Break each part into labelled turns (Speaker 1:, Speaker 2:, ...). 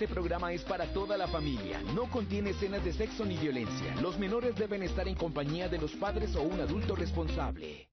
Speaker 1: Este programa es para toda la familia. No contiene escenas de sexo ni violencia. Los menores deben estar en compañía de los padres o un adulto responsable.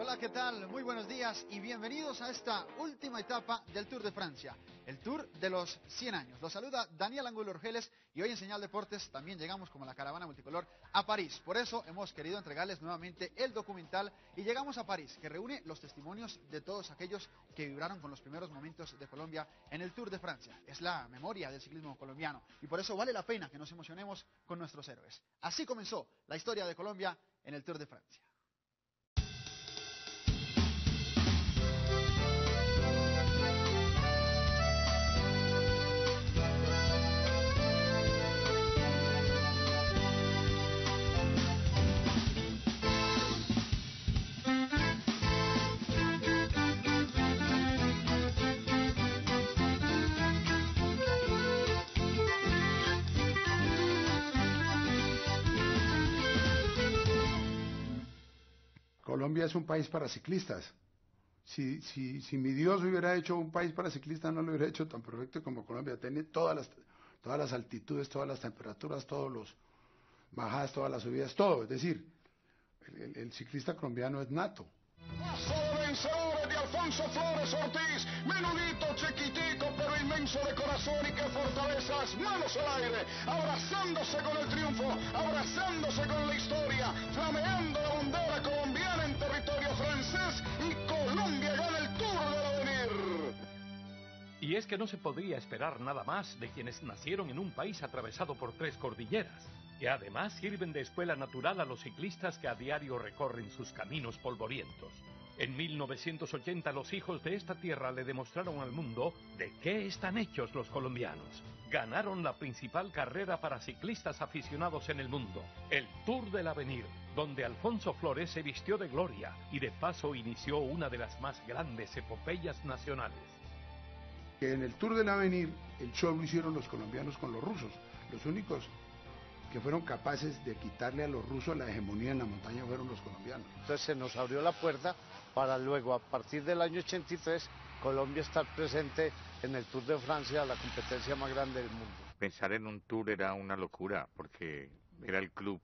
Speaker 2: Hola, ¿qué tal? Muy buenos días y bienvenidos a esta última etapa del Tour de Francia, el Tour de los 100 años. Los saluda Daniel Angulo Orgeles y hoy en Señal Deportes también llegamos como la caravana multicolor a París. Por eso hemos querido entregarles nuevamente el documental y llegamos a París, que reúne los testimonios de todos aquellos que vibraron con los primeros momentos de Colombia en el Tour de Francia. Es la memoria del ciclismo colombiano y por eso vale la pena que nos emocionemos con nuestros héroes. Así comenzó la historia de Colombia en el Tour de Francia.
Speaker 3: Colombia es un país para ciclistas. Si mi Dios hubiera hecho un país para ciclistas, no lo hubiera hecho tan perfecto como Colombia. Tiene todas las altitudes, todas las temperaturas, todos los bajadas, todas las subidas, todo. Es decir, el ciclista colombiano es nato.
Speaker 4: Paso vencedores de Alfonso Flores Ortiz, menudito, chiquitico, pero inmenso de corazón y qué fortalezas, manos al aire, abrazándose con el triunfo, abrazándose con la historia, flameando la bandera colombiana en territorio francés y Colombia gana el Tour del Avenir.
Speaker 5: Y es que no se podría esperar nada más de quienes nacieron en un país atravesado por 3 cordilleras, que además sirven de escuela natural a los ciclistas que a diario recorren sus caminos polvorientos. En 1980 los hijos de esta tierra le demostraron al mundo de qué están hechos los colombianos. Ganaron la principal carrera para ciclistas aficionados en el mundo, el Tour del Avenir, donde Alfonso Flores se vistió de gloria y de paso inició una de las más grandes epopeyas nacionales.
Speaker 3: En el Tour del Avenir, el show lo hicieron los colombianos con los rusos, los únicos que fueron capaces de quitarle a los rusos la hegemonía en la montaña fueron los colombianos.
Speaker 6: Entonces se nos abrió la puerta para luego, a partir del año 83, Colombia estar presente en el Tour de Francia, la competencia más grande del mundo.
Speaker 7: Pensar en un tour era una locura, porque era el club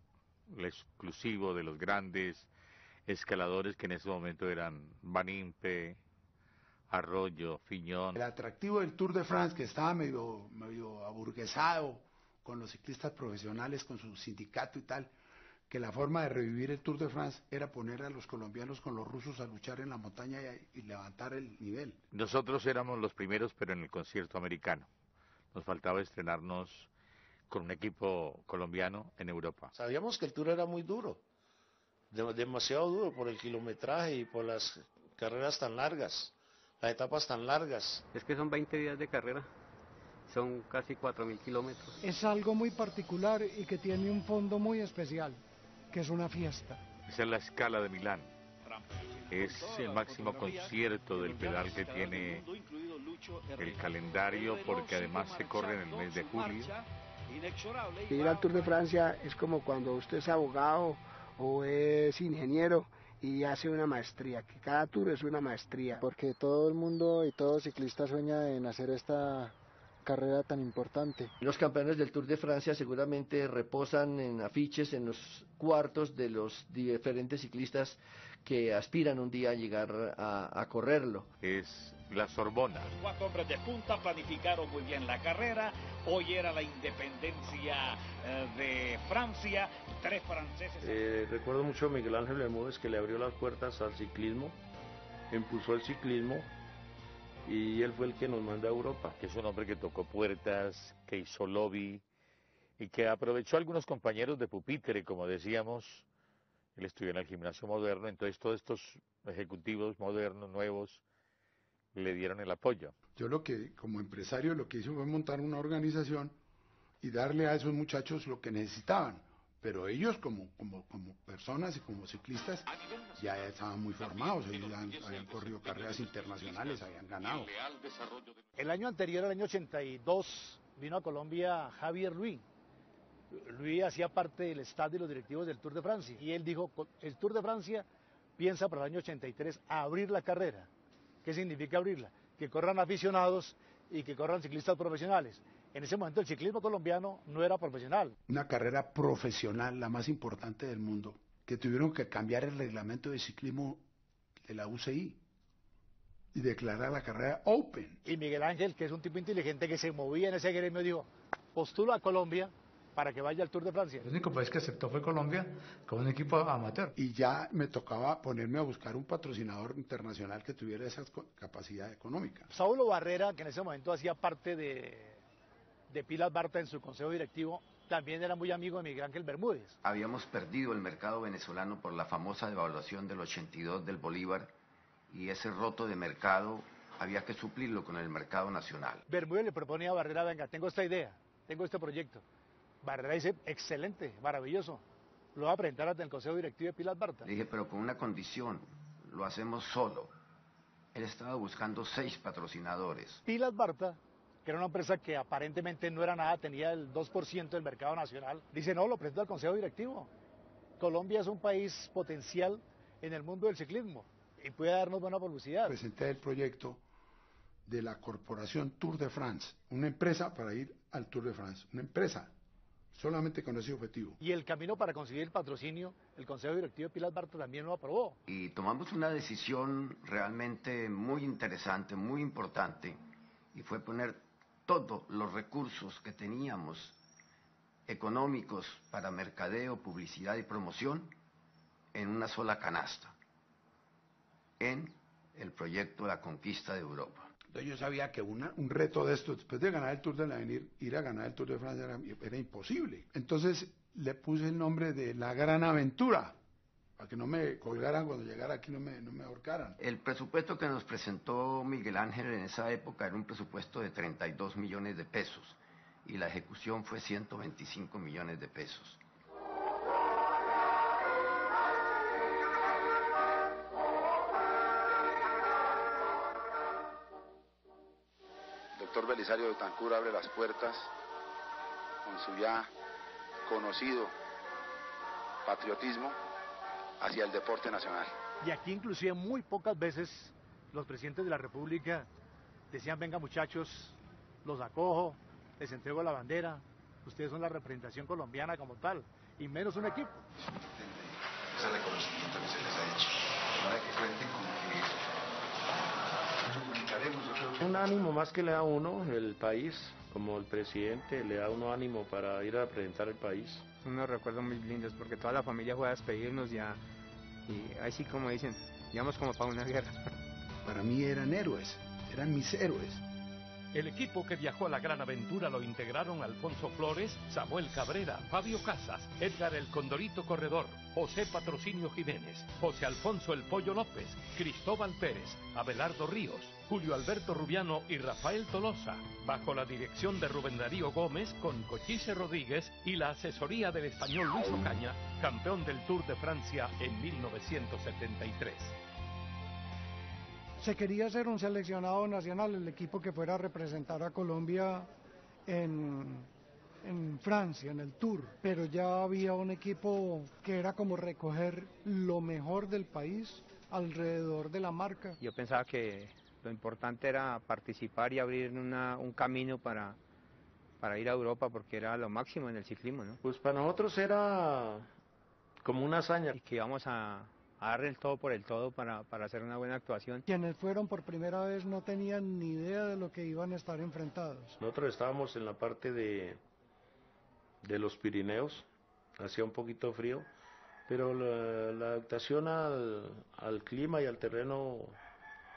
Speaker 7: exclusivo de los grandes escaladores que en ese momento eran Van Impe, Arroyo, Fiñón.
Speaker 3: El atractivo del Tour de France, que estaba medio aburguesado, con los ciclistas profesionales, con su sindicato y tal, que la forma de revivir el Tour de France era poner a los colombianos con los rusos a luchar en la montaña y levantar el nivel.
Speaker 7: Nosotros éramos los primeros, pero en el concierto americano. Nos faltaba estrenarnos con un equipo colombiano en Europa.
Speaker 8: Sabíamos que el Tour era muy duro, demasiado duro por el kilometraje y por las carreras tan largas, las etapas tan largas.
Speaker 9: Es que son 20 días de carrera. Son casi 4.000 kilómetros.
Speaker 10: Es algo muy particular y que tiene un fondo muy especial, que es una fiesta.
Speaker 7: Esa es la Scala de Milán. Es el máximo concierto del pedal que tiene el calendario, porque además se corre en el mes de julio.
Speaker 11: Ir al Tour de Francia es como cuando usted es abogado o es ingeniero y hace una maestría, que cada tour es una maestría.
Speaker 12: Porque todo el mundo y todo ciclista sueña en hacer esta carrera tan importante.
Speaker 13: Los campeones del Tour de Francia seguramente reposan en afiches en los cuartos de los diferentes ciclistas que aspiran un día a llegar a correrlo.
Speaker 7: Es la Sorbona.
Speaker 14: Los 4 hombres de punta planificaron muy bien la carrera. Hoy era la independencia de Francia. 3 franceses.
Speaker 15: Recuerdo mucho a Miguel Ángel Bermúdez, que le abrió las puertas al ciclismo, impulsó el ciclismo, y él fue el que nos manda a Europa.
Speaker 7: Que es un hombre que tocó puertas, que hizo lobby y que aprovechó a algunos compañeros de pupitre, como decíamos. Él estudió en el gimnasio moderno, entonces todos estos ejecutivos modernos, nuevos, le dieron el apoyo.
Speaker 3: Yo como empresario, lo que hice fue montar una organización y darle a esos muchachos lo que necesitaban, pero ellos como personas y como ciclistas ya estaban muy formados, ellos ya habían corrido carreras internacionales, habían ganado.
Speaker 16: El año anterior, el año 82, vino a Colombia Javier Luis. Luis hacía parte del staff de los directivos del Tour de Francia y él dijo, el Tour de Francia piensa para el año 83 abrir la carrera. ¿Qué significa abrirla? Que corran aficionados y que corran ciclistas profesionales. En ese momento el ciclismo colombiano no era profesional.
Speaker 3: Una carrera profesional, la más importante del mundo, que tuvieron que cambiar el reglamento de ciclismo de la UCI y declarar la carrera Open.
Speaker 16: Y Miguel Ángel, que es un tipo inteligente que se movía en ese gremio, dijo, postulo a Colombia para que vaya al Tour de Francia.
Speaker 17: El único país que aceptó fue Colombia con un equipo amateur.
Speaker 3: Y ya me tocaba ponerme a buscar un patrocinador internacional que tuviera esa capacidad económica.
Speaker 16: Saulo Barrera, que en ese momento hacía parte de Pilas Barta en su consejo directivo, también era muy amigo de Miguel Ángel Bermúdez.
Speaker 18: Habíamos perdido el mercado venezolano por la famosa devaluación del 82 del bolívar y ese roto de mercado había que suplirlo con el mercado nacional.
Speaker 16: Bermúdez le proponía a Barrera, venga, tengo esta idea, tengo este proyecto. Barrera dice, excelente, maravilloso, lo va a presentar ante el consejo directivo de Pilas Barta.
Speaker 18: Le dije, pero con una condición, lo hacemos solo. Él estaba buscando 6 patrocinadores.
Speaker 16: Pilas Barta, que era una empresa que aparentemente no era nada, tenía el 2% del mercado nacional, dice, no, lo presento al consejo directivo. Colombia es un país potencial en el mundo del ciclismo y puede darnos buena publicidad.
Speaker 3: Presenté el proyecto de la Corporación Tour de France, una empresa para ir al Tour de France, una empresa solamente con ese objetivo.
Speaker 16: Y el camino para conseguir el patrocinio, el consejo directivo de Pilas Barta también lo aprobó.
Speaker 18: Y tomamos una decisión realmente muy interesante, muy importante, y fue poner todos los recursos que teníamos económicos para mercadeo, publicidad y promoción en una sola canasta, en el proyecto La Conquista de Europa.
Speaker 3: Entonces yo sabía que un reto de esto, después de ganar el Tour de l'Avenir, ir a ganar el Tour de Francia era imposible. Entonces le puse el nombre de La Gran Aventura, para que no me colgaran cuando llegara aquí, no me ahorcaran.
Speaker 18: El presupuesto que nos presentó Miguel Ángel en esa época era un presupuesto de 32 millones de pesos y la ejecución fue 125 millones de pesos.
Speaker 19: Doctor Belisario Betancur abre las puertas con su ya conocido patriotismo hacia el deporte nacional.
Speaker 16: Y aquí inclusive muy pocas veces los presidentes de la República decían, venga muchachos, los acojo, les entrego la bandera, ustedes son la representación colombiana como tal, y menos un equipo.
Speaker 19: Ese reconocimiento que se les ha hecho, para que cuenten con que comunicaremos.
Speaker 15: Un ánimo más que le da uno el país, como el presidente, le da uno ánimo para ir a representar el país.
Speaker 9: Unos recuerdos muy lindos porque toda la familia fue a despedirnos ya y así como dicen, digamos como para una guerra.
Speaker 3: Para mí eran héroes, eran mis héroes.
Speaker 5: El equipo que viajó a la Gran Aventura lo integraron Alfonso Flores, Samuel Cabrera, Fabio Casas, Edgar el Condorito Corredor, José Patrocinio Jiménez, José Alfonso el Pollo López, Cristóbal Pérez, Abelardo Ríos, Julio Alberto Rubiano y Rafael Tolosa, bajo la dirección de Rubén Darío Gómez con Cochise Rodríguez y la asesoría del español Luis Ocaña, campeón del Tour de Francia en 1973.
Speaker 10: Se quería hacer un seleccionado nacional, el equipo que fuera a representar a Colombia en Francia, en el Tour, pero ya había un equipo que era como recoger lo mejor del país alrededor de la marca.
Speaker 9: Yo pensaba que lo importante era participar y abrir un camino para ir a Europa porque era lo máximo en el ciclismo, ¿no?
Speaker 15: Pues para nosotros era como una hazaña.
Speaker 9: Y que íbamos a dar el todo por el todo para hacer una buena actuación.
Speaker 10: Quienes fueron por primera vez no tenían ni idea de lo que iban a estar enfrentados.
Speaker 15: Nosotros estábamos en la parte de los Pirineos, hacía un poquito frío, pero la adaptación al clima y al terreno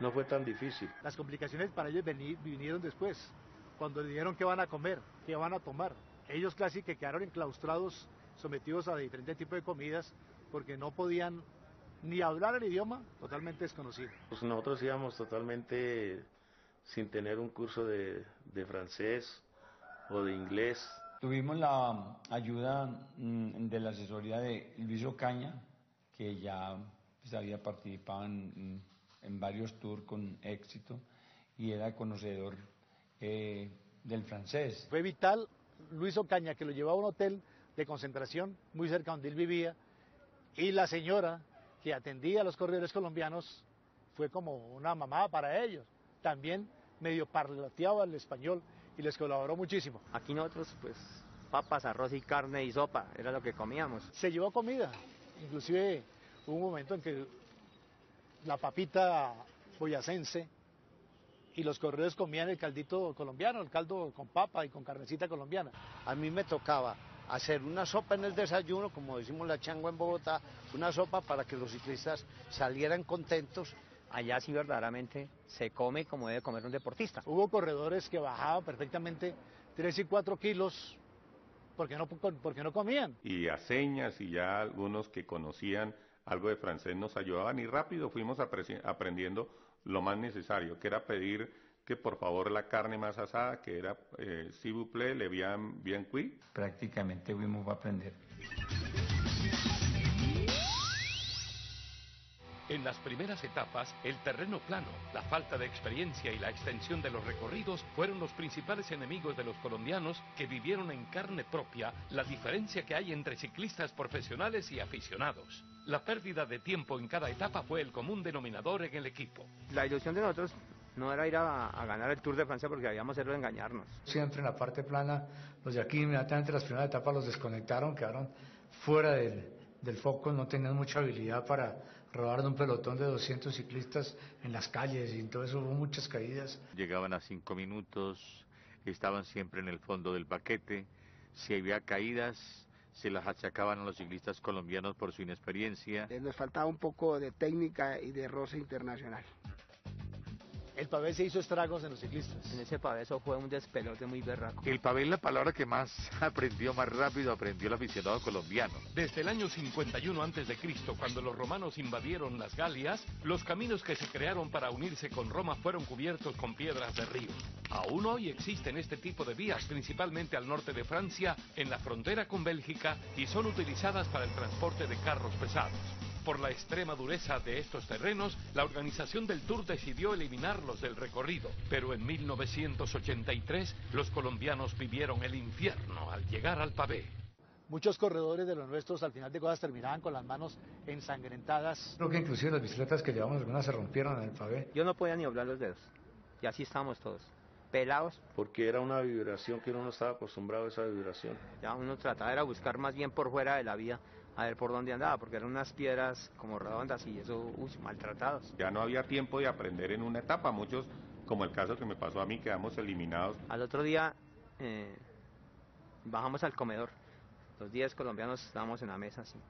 Speaker 15: no fue tan difícil.
Speaker 16: Las complicaciones para ellos vinieron después, cuando dijeron qué van a comer, qué van a tomar. Ellos casi que quedaron enclaustrados, sometidos a diferentes tipos de comidas, porque no podían ni hablar el idioma, totalmente desconocido.
Speaker 15: Pues nosotros íbamos totalmente sin tener un curso de francés o de inglés,
Speaker 20: Tuvimos la ayuda de la asesoría de Luis Ocaña, que ya pues, había participado en varios tours con éxito y era conocedor del francés.
Speaker 16: Fue vital Luis Ocaña, que lo llevó a un hotel de concentración muy cerca donde él vivía, y la señora que atendía a los corredores colombianos fue como una mamá para ellos. También medio parlateaba el español y les colaboró muchísimo.
Speaker 9: Aquí nosotros, pues, papas, arroz y carne y sopa, era lo que comíamos.
Speaker 16: Se llevó comida, inclusive hubo un momento en que la papita boyacense y los corredores comían el caldito colombiano, el caldo con papa y con carnecita colombiana.
Speaker 6: A mí me tocaba hacer una sopa en el desayuno, como decimos la changua en Bogotá, una sopa para que los ciclistas salieran contentos.
Speaker 9: Allá sí verdaderamente se come como debe comer un deportista.
Speaker 16: Hubo corredores que bajaban perfectamente 3 y 4 kilos porque no comían.
Speaker 21: Y a señas, y ya algunos que conocían algo de francés nos ayudaban, y rápido fuimos aprendiendo lo más necesario, que era pedir que por favor la carne más asada, que era s'il vous plaît, le bien cuit.
Speaker 20: Prácticamente fuimos a aprender.
Speaker 5: En las primeras etapas, el terreno plano, la falta de experiencia y la extensión de los recorridos fueron los principales enemigos de los colombianos, que vivieron en carne propia la diferencia que hay entre ciclistas profesionales y aficionados. La pérdida de tiempo en cada etapa fue el común denominador en el equipo.
Speaker 9: La ilusión de nosotros no era ir a ganar el Tour de Francia porque habíamos hecho engañarnos.
Speaker 17: Siempre en la parte plana, los de aquí inmediatamente las primeras etapas los desconectaron, quedaron fuera del foco, no tenían mucha habilidad para rodar de un pelotón de 200 ciclistas en las calles, y en todo eso hubo muchas caídas.
Speaker 7: Llegaban a 5 minutos, estaban siempre en el fondo del paquete. Si había caídas, se las achacaban a los ciclistas colombianos por su inexperiencia.
Speaker 11: Nos faltaba un poco de técnica y de roce internacional.
Speaker 16: El pavé se hizo estragos en los ciclistas.
Speaker 9: En ese pavé eso fue un despelote muy berraco.
Speaker 7: El pavé es la palabra que más rápido aprendió el aficionado colombiano.
Speaker 5: Desde el año 51 a.C., cuando los romanos invadieron las Galias, los caminos que se crearon para unirse con Roma fueron cubiertos con piedras de río. Aún hoy existen este tipo de vías, principalmente al norte de Francia, en la frontera con Bélgica, y son utilizadas para el transporte de carros pesados. Por la extrema dureza de estos terrenos, la organización del Tour decidió eliminarlos del recorrido. Pero en 1983, los colombianos vivieron el infierno al llegar al pavé.
Speaker 16: Muchos corredores de los nuestros al final de cosas terminaban con las manos ensangrentadas.
Speaker 17: Creo que inclusive las bicicletas que llevamos algunas se rompieron en el pavé.
Speaker 9: Yo no podía ni doblar los dedos, y así estábamos todos, pelados.
Speaker 15: Porque era una vibración que uno no estaba acostumbrado a esa vibración.
Speaker 9: Ya uno trataba de buscar más bien por fuera de la vía, a ver por dónde andaba, porque eran unas piedras como redondas y eso, maltratados.
Speaker 21: Ya no había tiempo de aprender en una etapa, muchos, como el caso que me pasó a mí, quedamos eliminados.
Speaker 9: Al otro día bajamos al comedor, los 10 colombianos estábamos en la mesa así,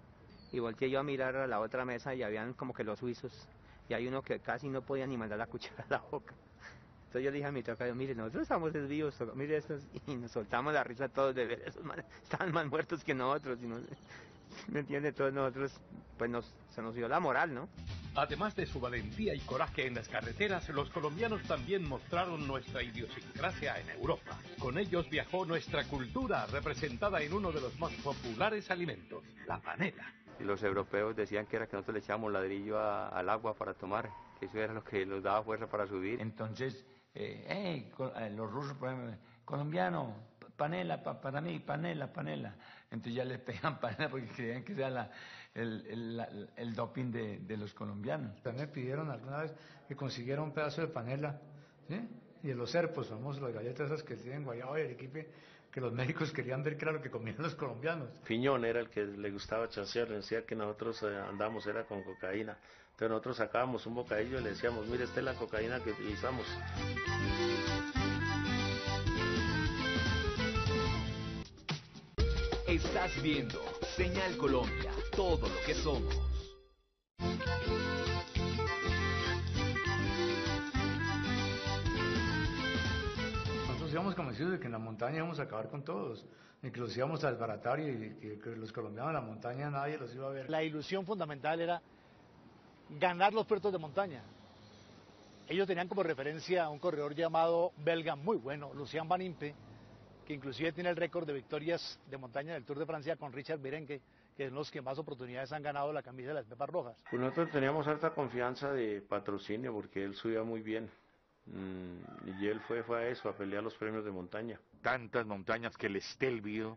Speaker 9: y volteé yo a mirar a la otra mesa y habían como que los suizos, y hay uno que casi no podía ni mandar la cuchara a la boca. Entonces yo le dije a mi tocayo, mire, nosotros estamos vivos, mire estos, y nos soltamos la risa todos de ver esos manes, estaban más muertos que nosotros, y no, ¿me entiende? Todos nosotros, pues se nos dio la moral, ¿no?
Speaker 5: Además de su valentía y coraje en las carreteras, los colombianos también mostraron nuestra idiosincrasia en Europa. Con ellos viajó nuestra cultura, representada en uno de los más populares alimentos, la panela.
Speaker 9: Y los europeos decían que era que nosotros le echábamos ladrillo al agua para tomar, que eso era lo que nos daba fuerza para subir.
Speaker 20: Entonces, los rusos, por ejemplo, colombiano, panela, para mí, panela. Entonces ya les pegan panela porque creían que era el doping de los colombianos.
Speaker 17: También me pidieron alguna vez que consiguiera un pedazo de panela, ¿sí? Y de los serpos, famosos, las galletas esas que tienen guayabo y arequipe, que los médicos querían ver qué era lo que comían los colombianos.
Speaker 15: Piñón era el que le gustaba chancear, le decía que nosotros andamos era con cocaína. Entonces nosotros sacábamos un bocadillo y le decíamos, mire, esta es la cocaína que utilizamos.
Speaker 1: Estás viendo Señal Colombia, todo lo que somos.
Speaker 17: Nosotros íbamos convencidos de que en la montaña íbamos a acabar con todos, incluso íbamos a desbaratar y que los colombianos en la montaña nadie los iba a ver.
Speaker 16: La ilusión fundamental era ganar los puertos de montaña. Ellos tenían como referencia a un corredor llamado belga muy bueno, Lucien Van Impe, que inclusive tiene el récord de victorias de montaña del Tour de Francia con Richard Virenque, que es los que más oportunidades han ganado la camisa de las Pepas Rojas.
Speaker 15: Pues nosotros teníamos harta confianza de patrocinio porque él subía muy bien. Y él fue a eso, a pelear los premios de montaña.
Speaker 7: Tantas montañas que el Stelvio,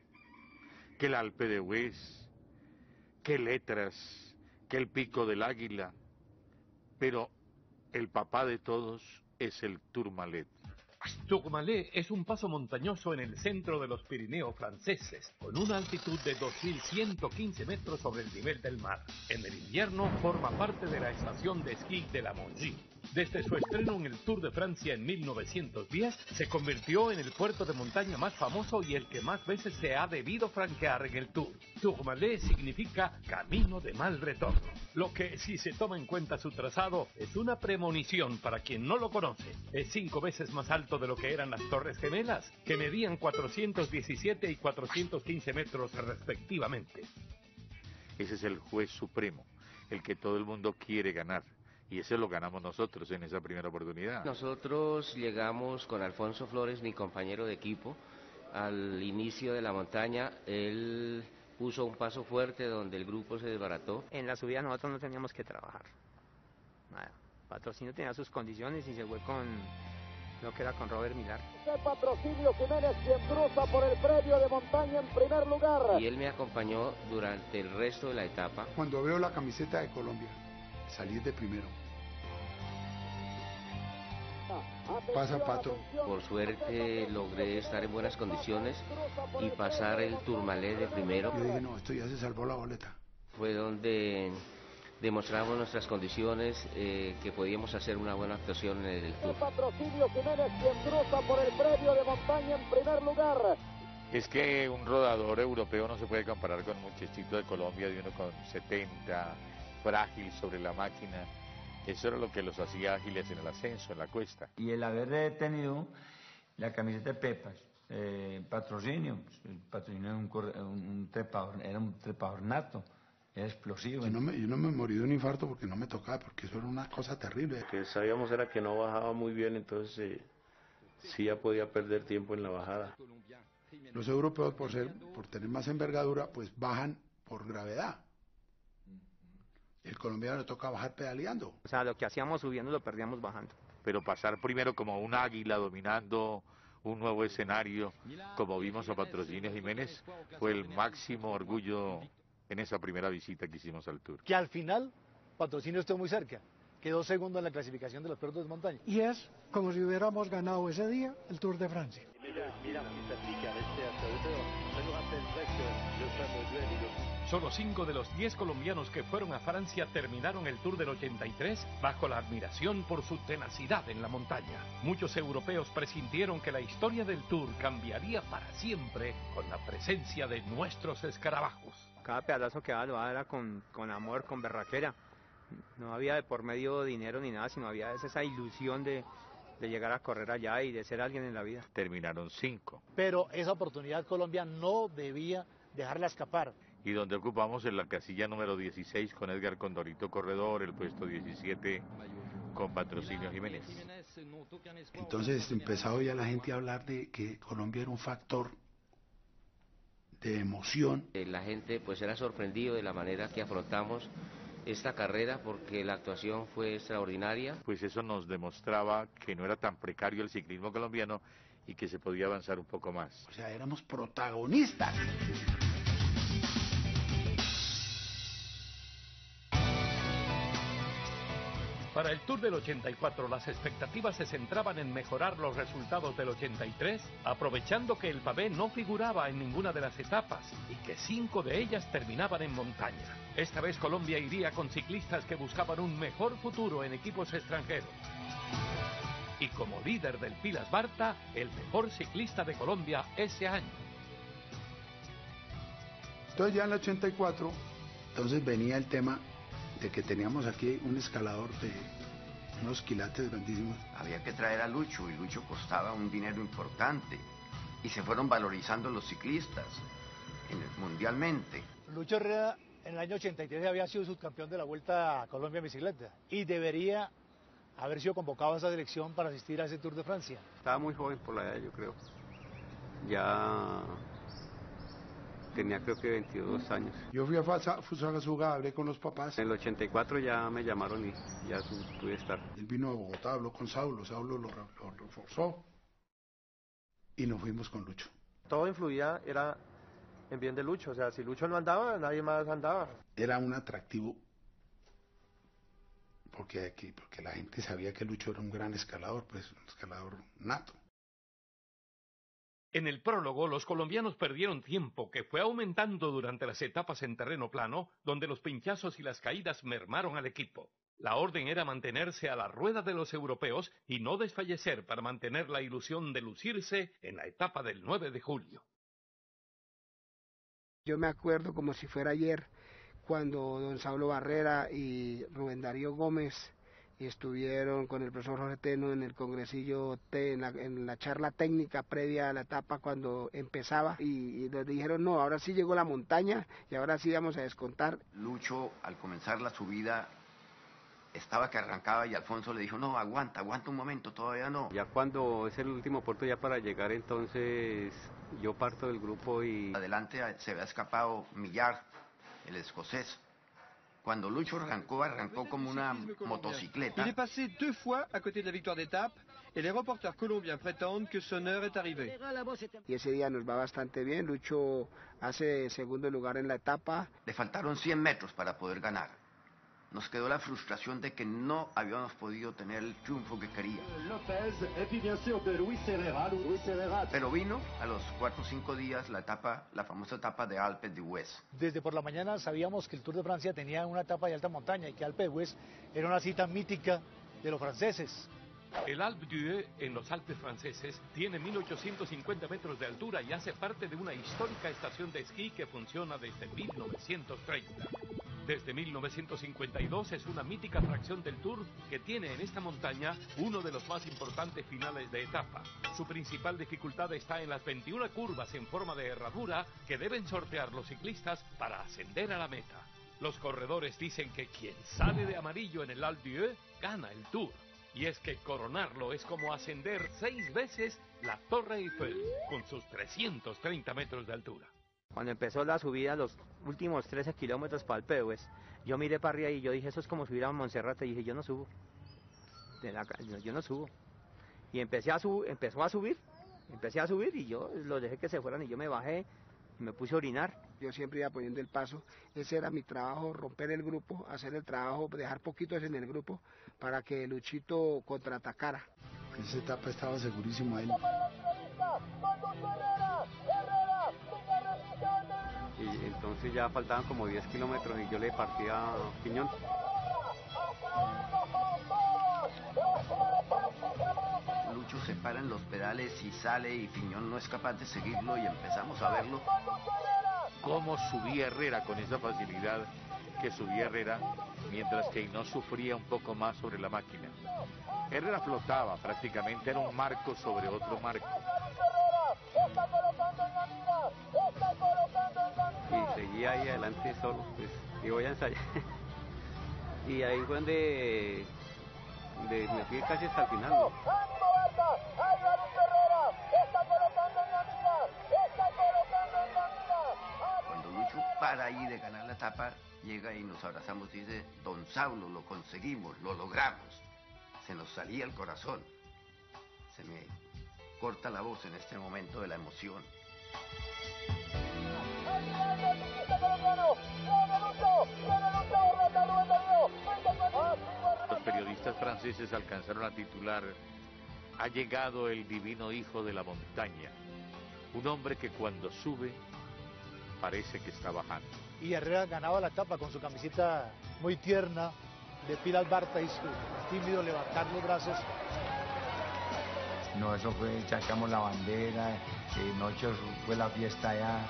Speaker 7: que el Alpe de Huez, que Letras, que el Pico del Águila, pero el papá de todos es el Tourmalet.
Speaker 5: Tourmalet es un paso montañoso en el centro de los Pirineos franceses, con una altitud de 2.115 metros sobre el nivel del mar. En el invierno forma parte de la estación de esquí de la Mongie. Desde su estreno en el Tour de Francia en 1910, se convirtió en el puerto de montaña más famoso y el que más veces se ha debido franquear en el Tour. Tourmalet significa camino de mal retorno, lo que, si se toma en cuenta su trazado, es una premonición para quien no lo conoce. Es 5 veces más alto de lo que eran las Torres Gemelas, que medían 417 y 415 metros respectivamente.
Speaker 7: Ese es el juez supremo, el que todo el mundo quiere ganar. Y ese lo ganamos nosotros en esa primera oportunidad.
Speaker 2: Nosotros llegamos con Alfonso Flores, mi compañero de equipo, al inicio de la montaña. Él puso un paso fuerte donde el grupo se desbarató.
Speaker 9: En la subida nosotros no teníamos que trabajar. Nada. Patrocinio tenía sus condiciones y se fue con lo que era con Robert Millar.
Speaker 22: Patrocinio Jiménez, quien cruza por el predio de montaña en primer lugar.
Speaker 2: Y él me acompañó durante el resto de la etapa.
Speaker 3: Cuando veo la camiseta de Colombia, salir de primero. Pasa Pato.
Speaker 2: Por suerte logré estar en buenas condiciones y pasar el Tourmalet de primero.
Speaker 3: Yo dije, no, esto ya se salvó la boleta.
Speaker 2: Fue donde demostramos nuestras condiciones, que podíamos hacer una buena actuación en el Tour.
Speaker 22: Patrocinio Jiménez, quien cruza por el predio de montaña en primer lugar.
Speaker 7: Es que un rodador europeo no se puede comparar con un muchachito de Colombia de 1,70, frágil sobre la máquina. Eso era lo que los hacía ágiles en el ascenso, en la cuesta.
Speaker 20: Y el haber tenido la camiseta de Pepas, patrocinio, el patrocinio era un trepador nato, era explosivo.
Speaker 3: Yo no me morí de un infarto porque no me tocaba, porque eso era una cosa terrible.
Speaker 15: Lo que sabíamos era que no bajaba muy bien, entonces sí ya podía perder tiempo en la bajada.
Speaker 3: Los europeos, por tener más envergadura, pues bajan por gravedad. El colombiano le toca bajar pedaleando.
Speaker 9: O sea, lo que hacíamos subiendo lo perdíamos bajando.
Speaker 7: Pero pasar primero como un águila dominando un nuevo escenario, como vimos a Patrocinio Jiménez, fue el máximo orgullo en esa primera visita que hicimos al Tour.
Speaker 16: Que al final Patrocinio estuvo muy cerca. Quedó segundo en la clasificación de los puertos de montaña.
Speaker 10: Y es como si hubiéramos ganado ese día el Tour de Francia.
Speaker 5: Solo 5 de los 10 colombianos que fueron a Francia terminaron el Tour del 83 bajo la admiración por su tenacidad en la montaña. Muchos europeos presintieron que la historia del Tour cambiaría para siempre con la presencia de nuestros escarabajos.
Speaker 9: Cada pedazo que daba era con amor, con berraquera. No había de por medio dinero ni nada, sino había esa ilusión de llegar a correr allá y de ser alguien en la vida.
Speaker 7: Terminaron 5.
Speaker 16: Pero esa oportunidad Colombia no debía dejarla escapar.
Speaker 7: Y donde ocupamos en la casilla número 16 con Edgar Condorito Corredor, el puesto 17 con Patrocinio Jiménez.
Speaker 3: Entonces empezaba ya la gente a hablar de que Colombia era un factor de emoción.
Speaker 2: La gente pues era sorprendido de la manera que afrontamos esta carrera porque la actuación fue extraordinaria.
Speaker 7: Pues eso nos demostraba que no era tan precario el ciclismo colombiano y que se podía avanzar un poco más.
Speaker 3: O sea, éramos protagonistas.
Speaker 5: Para el Tour del 84, las expectativas se centraban en mejorar los resultados del 83, aprovechando que el pavé no figuraba en ninguna de las etapas y que 5 de ellas terminaban en montaña. Esta vez Colombia iría con ciclistas que buscaban un mejor futuro en equipos extranjeros. Y como líder del Pilas Barta, el mejor ciclista de Colombia ese año.
Speaker 3: Entonces ya en el 84, entonces venía el tema de que teníamos aquí un escalador de unos quilates grandísimos.
Speaker 18: Había que traer a Lucho y Lucho costaba un dinero importante y se fueron valorizando los ciclistas mundialmente.
Speaker 16: Lucho Herrera en el año 83 había sido subcampeón de la Vuelta a Colombia en bicicleta y debería haber sido convocado a esa selección para asistir a ese Tour de Francia.
Speaker 23: Estaba muy joven por la edad, yo creo.
Speaker 4: ya tenía creo que 22 años.
Speaker 3: Yo fui a Fusagasugá, hablé con los papás.
Speaker 4: En el 84 ya me llamaron y ya pude estar.
Speaker 3: Él vino a Bogotá, habló con Saulo lo reforzó y nos fuimos con Lucho.
Speaker 8: Todo influía, era en bien de Lucho, o sea, si Lucho no andaba, nadie más andaba.
Speaker 3: Era un atractivo porque la gente sabía que Lucho era un gran escalador, pues un escalador nato.
Speaker 5: En el prólogo, los colombianos perdieron tiempo, que fue aumentando durante las etapas en terreno plano, donde los pinchazos y las caídas mermaron al equipo. La orden era mantenerse a la rueda de los europeos y no desfallecer para mantener la ilusión de lucirse en la etapa del 9 de julio.
Speaker 11: Yo me acuerdo como si fuera ayer, cuando don Saulo Barrera y Rubén Darío Gómez estuvieron con el profesor Jorge Teno en el congresillo en la charla técnica previa a la etapa cuando empezaba y nos dijeron no, ahora sí llegó la montaña y ahora sí vamos a descontar.
Speaker 18: Lucho al comenzar la subida estaba que arrancaba y Alfonso le dijo no, aguanta un momento, todavía no.
Speaker 4: Ya cuando es el último puerto ya para llegar, entonces yo parto del grupo y...
Speaker 18: Adelante se había escapado Millar, el escocés. Cuando Lucho arrancó como una motocicleta.
Speaker 23: Il est passé 2 fois à côté de la victoire d'étape et les reporters colombiens prétendent que son heure est arrivée.
Speaker 11: Y ese día nos va bastante bien, Lucho hace segundo lugar en la etapa.
Speaker 18: Le faltaron 100 metros para poder ganar. Nos quedó la frustración de que no habíamos podido tener el triunfo que queríamos. Pero vino a los 4 o 5 días la famosa etapa de Alpes d'Huez.
Speaker 16: Desde por la mañana sabíamos que el Tour de Francia tenía una etapa de alta montaña y que Alpes d'Huez era una cita mítica de los franceses.
Speaker 5: El Alpe d'Huez en los Alpes franceses tiene 1850 metros de altura y hace parte de una histórica estación de esquí que funciona desde 1930. Desde 1952 es una mítica fracción del Tour que tiene en esta montaña uno de los más importantes finales de etapa. Su principal dificultad está en las 21 curvas en forma de herradura que deben sortear los ciclistas para ascender a la meta. Los corredores dicen que quien sale de amarillo en el Alpe d'Huez gana el Tour. Y es que coronarlo es como ascender 6 veces la Torre Eiffel con sus 330 metros de altura.
Speaker 9: Cuando empezó la subida, los últimos 13 kilómetros para Alpes d'Huez, yo miré para arriba y yo dije, eso es como subir a Monserrate, y dije, yo no subo. Yo no subo. Y empezó a subir y yo los dejé que se fueran y yo me bajé y me puse a orinar.
Speaker 11: Yo siempre iba poniendo el paso, ese era mi trabajo, romper el grupo, hacer el trabajo, dejar poquitos en el grupo para que Luchito contraatacara.
Speaker 3: En esa etapa estaba segurísimo a él.
Speaker 4: Y entonces ya faltaban como 10 kilómetros y yo le partía a Piñón.
Speaker 18: Lucho se para en los pedales y sale y Piñón no es capaz de seguirlo y empezamos a verlo.
Speaker 7: Cómo subía Herrera con esa facilidad que subía Herrera, mientras que no sufría un poco más sobre la máquina. Herrera flotaba, prácticamente era un marco sobre otro marco.
Speaker 4: Y seguía ahí adelante solo, pues, y voy a ensayar. Y ahí fue donde me fui casi hasta el final, ¿no?
Speaker 18: Cuando Lucho para ahí de ganar la etapa, llega y nos abrazamos y dice, don Saulo, lo conseguimos, lo logramos. Se nos salía el corazón. Se me corta la voz en este momento de la emoción.
Speaker 7: Los periodistas franceses alcanzaron a titular: ha llegado el divino hijo de la montaña, un hombre que cuando sube parece que está bajando.
Speaker 16: Y Herrera ganaba la etapa con su camiseta muy tierna de Pilar Barta y su tímido levantar los brazos.
Speaker 20: No, eso fue, sacamos la bandera, noche fue la fiesta allá,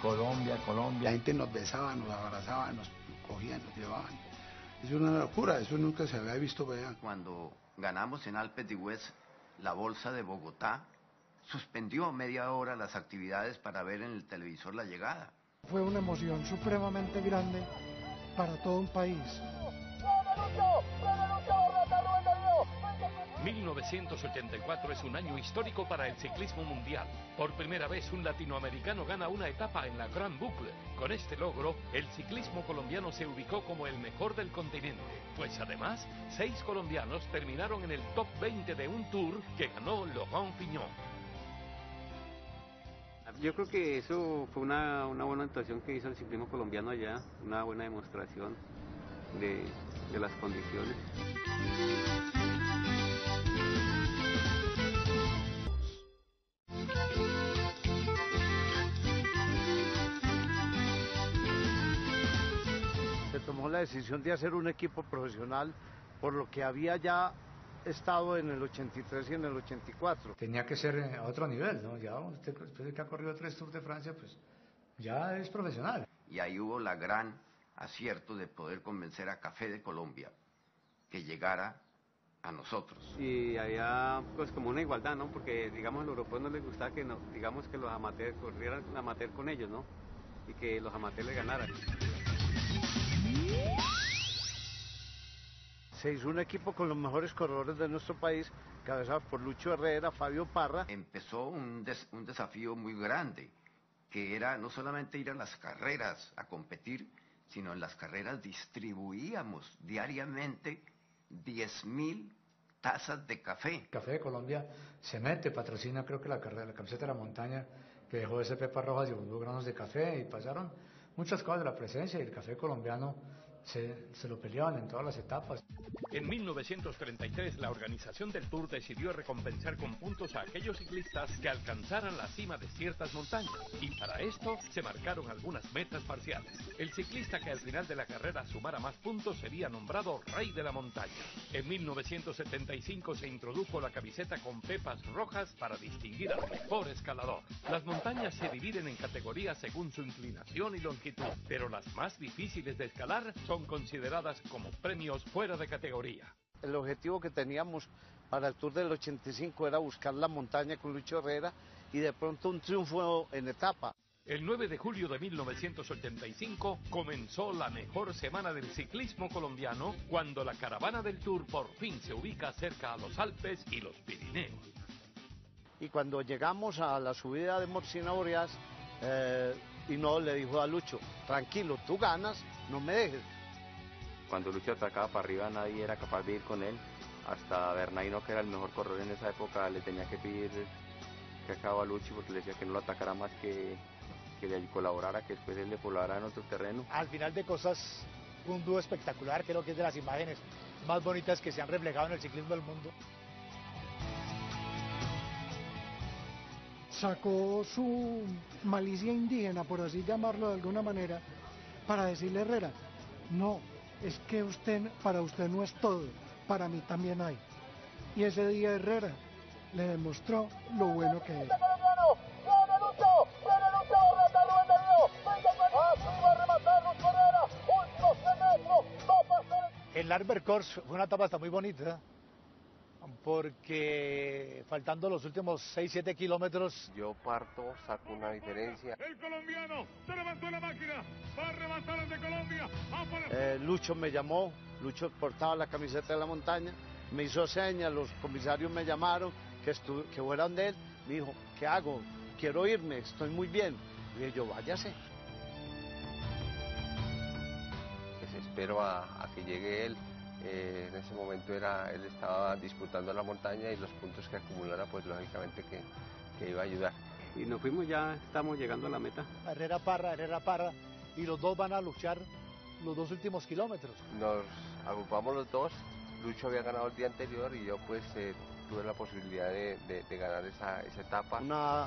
Speaker 20: Colombia.
Speaker 3: La gente nos besaba, nos abrazaba, nos cogían, nos llevaban. Es una locura, eso nunca se había visto allá.
Speaker 18: Cuando ganamos en Alpes d'Huez, la bolsa de Bogotá suspendió media hora las actividades para ver en el televisor la llegada.
Speaker 10: Fue una emoción supremamente grande para todo un país.
Speaker 5: 1984 es un año histórico para el ciclismo mundial. Por primera vez un latinoamericano gana una etapa en la Grand Boucle. Con este logro, el ciclismo colombiano se ubicó como el mejor del continente, pues además, 6 colombianos terminaron en el top 20 de un Tour que ganó Laurent Fignon.
Speaker 4: Yo creo que eso fue una buena actuación que hizo el ciclismo colombiano allá, una buena demostración de las condiciones.
Speaker 6: Se tomó la decisión de hacer un equipo profesional, por lo que había ya estado en el 83 y en el 84.
Speaker 17: Tenía que ser a otro nivel, ¿no? Ya usted, después de que ha corrido 3 Tours de Francia, pues ya es profesional.
Speaker 18: Y ahí hubo la gran acierto de poder convencer a Café de Colombia que llegara a nosotros.
Speaker 4: Y había pues como una igualdad, ¿no? Porque digamos a los europeos no les gustaba que digamos que los amateurs corrieran amateur con ellos, ¿no? Y que los amateurs le ganaran.
Speaker 6: Se hizo un equipo con los mejores corredores de nuestro país, cabezados por Lucho Herrera, Fabio Parra.
Speaker 18: Empezó un desafío muy grande, que era no solamente ir a las carreras a competir, sino en las carreras distribuíamos diariamente 10.000 tazas de café.
Speaker 17: Café de Colombia se mete, patrocina creo que la carrera, la camiseta de la montaña que dejó ese Pepa Rojas y 2 granos de café, y pasaron muchas cosas de la presencia, y el café colombiano se lo peleaban en todas las etapas.
Speaker 5: En 1933, la organización del Tour decidió recompensar con puntos a aquellos ciclistas que alcanzaran la cima de ciertas montañas, y para esto se marcaron algunas metas parciales. El ciclista que al final de la carrera sumara más puntos sería nombrado Rey de la Montaña. En 1975 se introdujo la camiseta con pepas rojas para distinguir al mejor escalador. Las montañas se dividen en categorías según su inclinación y longitud, pero las más difíciles de escalar son consideradas como premios fuera de categoría.
Speaker 6: El objetivo que teníamos para el Tour del 85 era buscar la montaña con Lucho Herrera y de pronto un triunfo en etapa.
Speaker 5: El 9 de julio de 1985 comenzó la mejor semana del ciclismo colombiano, cuando la caravana del Tour por fin se ubica cerca a los Alpes y los Pirineos.
Speaker 6: Y cuando llegamos a la subida de Morcina Boreas, Hinault le dijo a Lucho: tranquilo, tú ganas, no me dejes.
Speaker 4: Cuando Lucho atacaba para arriba nadie era capaz de ir con él. Hasta Bernardino, que era el mejor corredor en esa época, le tenía que pedir que acababa a Lucho porque le decía que no lo atacara más, que le colaborara, que después él le colaborara en otro terreno.
Speaker 16: Al final de cosas, un dúo espectacular, creo que es de las imágenes más bonitas que se han reflejado en el ciclismo del mundo.
Speaker 10: Sacó su malicia indígena, por así llamarlo de alguna manera, para decirle a Herrera: no, es que para usted no es todo, para mí también hay. Y ese día Herrera le demostró lo bueno que era.
Speaker 16: El Larbercours fue una etapa hasta muy bonita, porque faltando los últimos 6-7 kilómetros...
Speaker 2: Yo parto, saco una diferencia.
Speaker 12: El colombiano se levantó la máquina, va a remontar el de Colombia.
Speaker 6: Lucho me llamó, Lucho portaba la camiseta de la montaña, me hizo señas, los comisarios me llamaron, que fuera donde él, me dijo: ¿qué hago? Quiero irme, estoy muy bien. Y dije yo: váyase.
Speaker 2: Pues espero a que llegue él. En ese momento él estaba disputando la montaña, y los puntos que acumulara pues lógicamente que iba a ayudar.
Speaker 4: Y nos fuimos, ya estamos llegando a la meta.
Speaker 16: Herrera Parra, y los dos van a luchar los 2 últimos kilómetros.
Speaker 2: Nos agrupamos los dos. Lucho había ganado el día anterior y yo pues tuve la posibilidad de ganar esa etapa.
Speaker 6: Una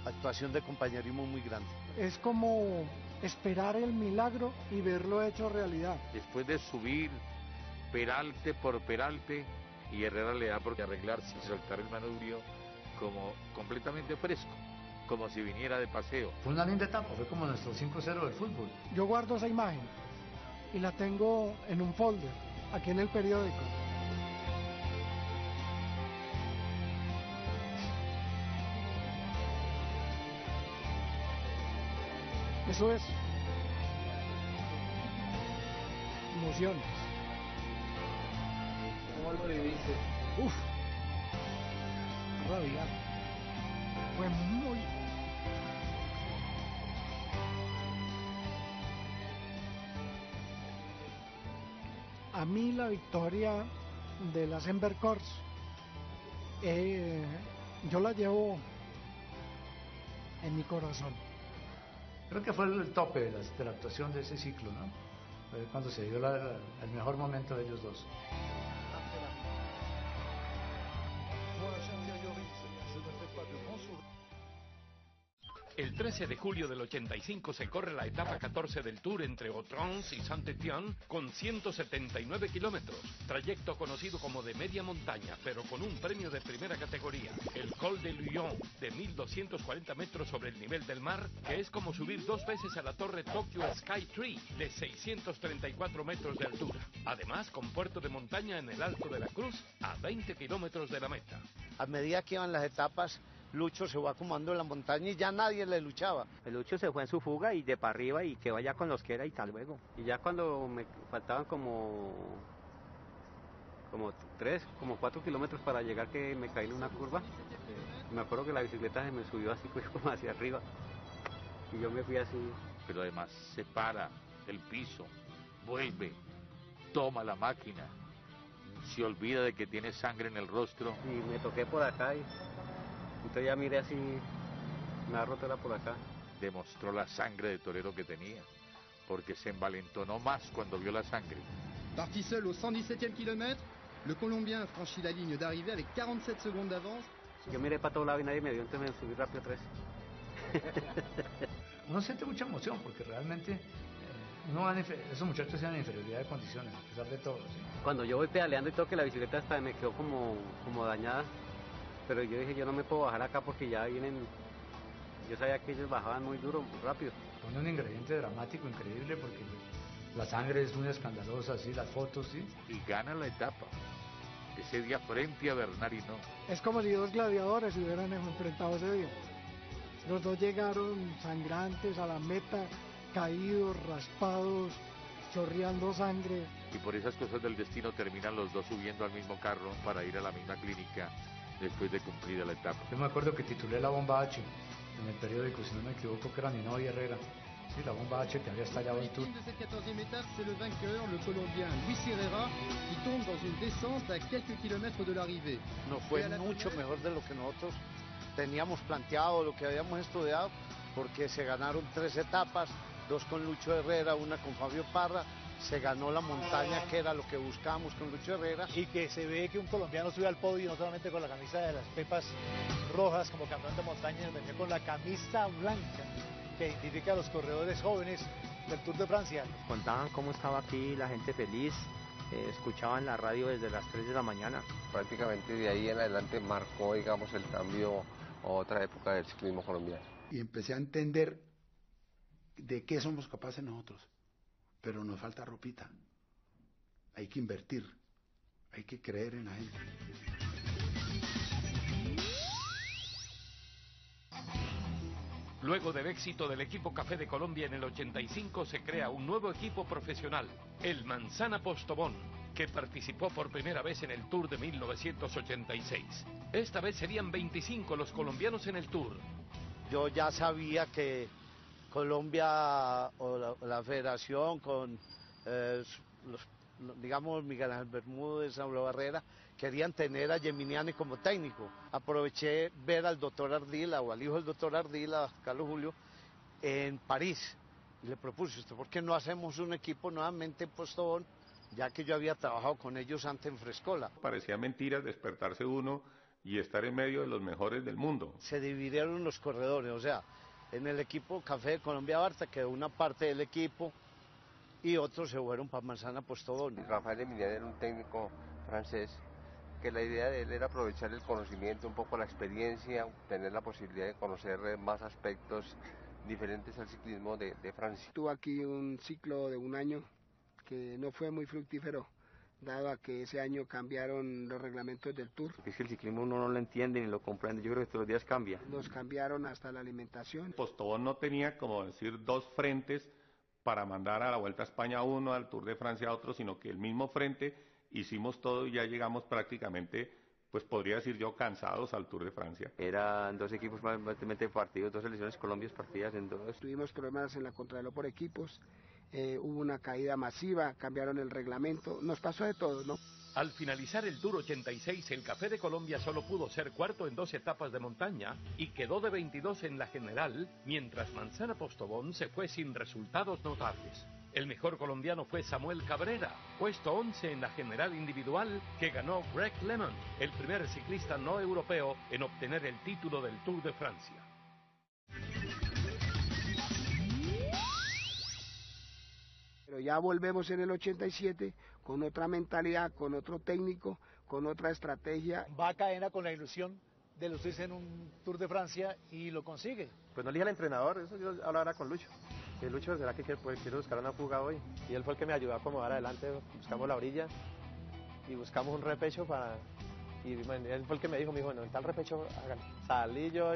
Speaker 6: actuación de compañerismo muy grande.
Speaker 10: Es como esperar el milagro y verlo hecho realidad.
Speaker 7: Después de subir peralte por peralte, y Herrera le da por arreglarse y soltar el manubrio como completamente fresco, como si viniera de paseo.
Speaker 17: Fue una linda etapa, fue como nuestro 5-0 del fútbol.
Speaker 10: Yo guardo esa imagen y la tengo en un folder aquí en el periódico. Eso es emociones.
Speaker 9: ¿Cómo lo viviste?
Speaker 10: radial. Fue muy... A mí la victoria de la Semper Corse, yo la llevo en mi corazón.
Speaker 17: Creo que fue el tope de la actuación de ese ciclo, ¿no? Fue cuando se dio el mejor momento de ellos dos.
Speaker 5: El 13 de julio del 85 se corre la etapa 14 del Tour entre Autrans y Saint-Étienne con 179 kilómetros, trayecto conocido como de media montaña, pero con un premio de primera categoría, el Col de Lyon, de 1.240 metros sobre el nivel del mar, que es como subir 2 veces a la torre Tokyo Sky Tree, de 634 metros de altura. Además, con puerto de montaña en el Alto de la Cruz, a 20 kilómetros de la meta.
Speaker 6: A medida que iban las etapas, Lucho se fue acomodando en la montaña y ya nadie le luchaba.
Speaker 9: El Lucho se fue en su fuga y de para arriba y que vaya con los que era y tal luego. Y ya cuando me faltaban como 4 kilómetros para llegar, que me caí en una curva, me acuerdo que la bicicleta se me subió así pues, como hacia arriba y yo me fui así.
Speaker 7: Pero además se para el piso, vuelve, toma la máquina, se olvida de que tiene sangre en el rostro.
Speaker 9: Y me toqué por acá y entonces ya miré así, me ha roto por acá.
Speaker 7: Demostró la sangre de torero que tenía, porque se envalentonó más cuando vio la sangre.
Speaker 13: Parti seul au 117e kilomètre, le Colombien franchit la ligne d'arrivée avec 47 secondes d'avance.
Speaker 9: Yo miré para todos lados y nadie me vio, entonces me subí rápido otra vez.
Speaker 17: Uno siente mucha emoción porque realmente esos muchachos tienen inferioridad de condiciones, a pesar de todo. ¿Sí?
Speaker 9: Cuando yo voy pedaleando y todo, que la bicicleta hasta me quedó como dañada, pero yo dije, yo no me puedo bajar acá porque ya vienen, yo sabía que ellos bajaban muy duro, muy rápido.
Speaker 17: Pone un ingrediente dramático increíble porque la sangre es muy escandalosa, así, las fotos, ¿sí?
Speaker 7: Y gana la etapa, ese día frente a Bernard Hinault.
Speaker 10: Es como si 2 gladiadores se hubieran enfrentado ese día. Los 2 llegaron sangrantes a la meta, caídos, raspados, chorreando sangre.
Speaker 7: Y por esas cosas del destino terminan los 2 subiendo al mismo carro para ir a la misma clínica después de cumplida la etapa.
Speaker 17: Yo me acuerdo que titulé La Bomba H en el periódico, si no me equivoco, que era Hinault y Herrera. Sí, la bomba H que había estallado el Tour.
Speaker 13: De cette 14e étape, c'est le vainqueur, le Colombien Luis Herrera, qui tombe dans une descente à quelques kilomètres de l'arrivée.
Speaker 6: Nos fue mucho mejor de lo que nosotros teníamos planteado, lo que habíamos estudiado, porque se ganaron 3 etapas, 2 con Lucho Herrera, una con Fabio Parra. Se ganó la montaña, que era lo que buscábamos con Lucho Herrera.
Speaker 16: Y que se ve que un colombiano sube al podio, no solamente con la camisa de las pepas rojas como campeón de montaña, sino también con la camisa blanca, que identifica a los corredores jóvenes del Tour de Francia.
Speaker 9: Contaban cómo estaba aquí la gente feliz, escuchaban la radio desde las 3 de la mañana.
Speaker 2: Prácticamente de ahí en adelante marcó, digamos, el cambio a otra época del ciclismo colombiano.
Speaker 3: Y empecé a entender de qué somos capaces nosotros. Pero nos falta ropita. Hay que invertir. Hay que creer en la gente.
Speaker 5: Luego del éxito del equipo Café de Colombia en el 85 se crea un nuevo equipo profesional, el Manzana Postobón, que participó por primera vez en el Tour de 1986. Esta vez serían 25 los colombianos en el Tour.
Speaker 6: Yo ya sabía que Colombia o la federación con digamos Miguel Ángel Bermúdez, Saulo Barrera, querían tener a Geminiani como técnico. Aproveché ver al doctor Ardila o al hijo del doctor Ardila, Carlos Julio, en París. Y le propuse, ¿por qué no hacemos un equipo nuevamente en Postobón? Ya que yo había trabajado con ellos antes en Frescola.
Speaker 21: Parecía mentira despertarse uno y estar en medio de los mejores del mundo.
Speaker 6: Se dividieron los corredores, o sea, en el equipo Café de Colombia Barta quedó una parte del equipo y otros se fueron para Manzana Postobón.
Speaker 2: Rafael Emilian era un técnico francés que la idea de él era aprovechar el conocimiento, un poco la experiencia, tener la posibilidad de conocer más aspectos diferentes al ciclismo de Francia.
Speaker 11: Tuvo aquí un ciclo de un año que no fue muy fructífero, dado a que ese año cambiaron los reglamentos del Tour.
Speaker 9: Es que el ciclismo uno no lo entiende ni lo comprende, yo creo que todos los días cambia.
Speaker 11: Nos cambiaron hasta la alimentación.
Speaker 21: Postobón no tenía, como decir, 2 frentes para mandar a la Vuelta a España uno, al Tour de Francia otro, sino que el mismo frente hicimos todo y ya llegamos prácticamente pues podría decir yo, cansados al Tour de Francia.
Speaker 4: Eran dos equipos prácticamente partidos, dos selecciones colombianas partidas en dos.
Speaker 11: Tuvimos problemas en la contrarreloj por equipos, hubo una caída masiva, cambiaron el reglamento, nos pasó de todo, ¿no?
Speaker 5: Al finalizar el Tour 86, el Café de Colombia solo pudo ser cuarto en 2 etapas de montaña y quedó de 22 en la general, mientras Manzana Postobón se fue sin resultados notables. El mejor colombiano fue Samuel Cabrera, puesto 11 en la general individual que ganó Greg LeMond, el primer ciclista no europeo en obtener el título del Tour de Francia.
Speaker 11: Pero ya volvemos en el 87 con otra mentalidad, con otro técnico, con otra estrategia.
Speaker 16: Va a Cadena con la ilusión de lucirse en un Tour de Francia y lo consigue.
Speaker 8: Pues no elige al entrenador, eso yo hablará con Lucho. Que Lucho, ¿será que quiere buscar una fuga hoy? Y él fue el que me ayudó a acomodar adelante, buscamos la orilla y buscamos un repecho para... Y él fue el que me dijo, bueno, en tal repecho háganlo. Salí yo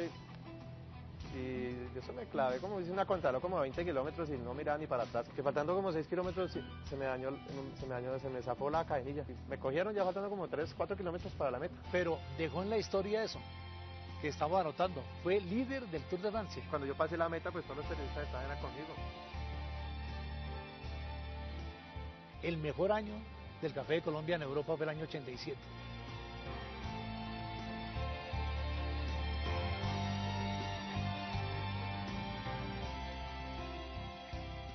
Speaker 8: y eso me clavé, como hice una contrarreloj como a 20 kilómetros y no miraba ni para atrás. Que faltando como 6 kilómetros se me zafó la cadenilla. Me cogieron ya faltando como 3, 4 kilómetros para la meta.
Speaker 16: Pero dejó en la historia eso, que estamos anotando. Fue líder del Tour de Francia.
Speaker 8: Cuando yo pasé la meta, pues todos los periodistas estaban conmigo.
Speaker 16: El mejor año del Café de Colombia en Europa fue el año 87.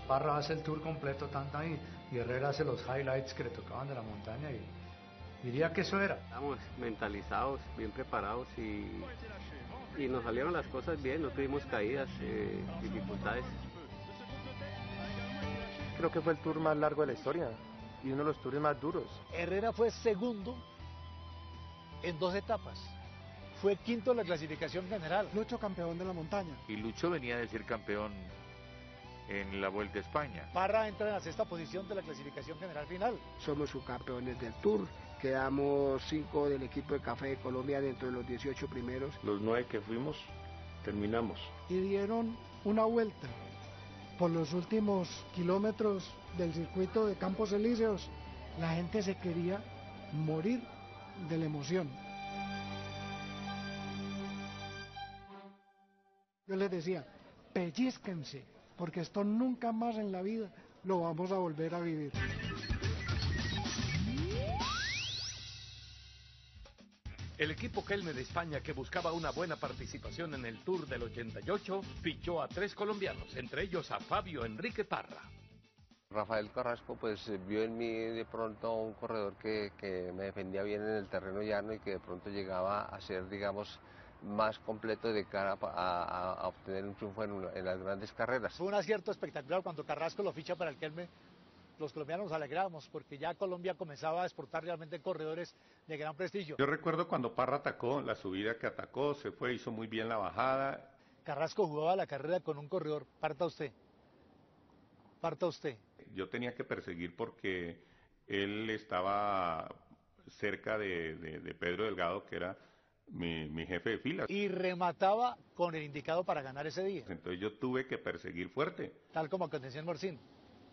Speaker 17: Parra hace el tour completo tanto ahí y Herrera hace los highlights que le tocaban de la montaña y diría que eso era.
Speaker 4: Estamos mentalizados, bien preparados y nos salieron las cosas bien, no tuvimos caídas, dificultades.
Speaker 8: Creo que fue el tour más largo de la historia y uno de los tours más duros.
Speaker 16: Herrera fue segundo en 2 etapas. Fue quinto en la clasificación general.
Speaker 10: Lucho campeón de la montaña.
Speaker 7: Y Lucho venía de ser campeón en la Vuelta a España.
Speaker 16: Parra entra en la 6ª posición de la clasificación general final.
Speaker 11: Somos subcampeones del Tour, quedamos 5 del equipo de Café de Colombia dentro de los 18 primeros.
Speaker 15: Los 9 que fuimos, terminamos.
Speaker 10: Y dieron una vuelta por los últimos kilómetros del circuito de Campos Elíseos. La gente se quería morir de la emoción. Yo les decía, pellizquense, porque esto nunca más en la vida lo vamos a volver a vivir.
Speaker 5: El equipo Kelme de España, que buscaba una buena participación en el Tour del 88, fichó a 3 colombianos, entre ellos a Fabio Enrique Parra.
Speaker 2: Rafael Carrasco pues vio en mí de pronto un corredor que me defendía bien en el terreno llano y que de pronto llegaba a ser, digamos, más completo de cara a obtener un triunfo en las grandes carreras.
Speaker 16: Fue un acierto espectacular cuando Carrasco lo ficha para el Kelme. Los colombianos nos alegramos porque ya Colombia comenzaba a exportar realmente corredores de gran prestigio.
Speaker 21: Yo recuerdo cuando Parra atacó, la subida que atacó, se fue, hizo muy bien la bajada.
Speaker 16: Carrasco jugaba la carrera con un corredor, parta usted.
Speaker 21: Yo tenía que perseguir porque él estaba cerca de Pedro Delgado, que era mi jefe de filas.
Speaker 16: Y remataba con el indicado para ganar ese día.
Speaker 21: Entonces yo tuve que perseguir fuerte.
Speaker 16: Tal como aconteció en Morcín,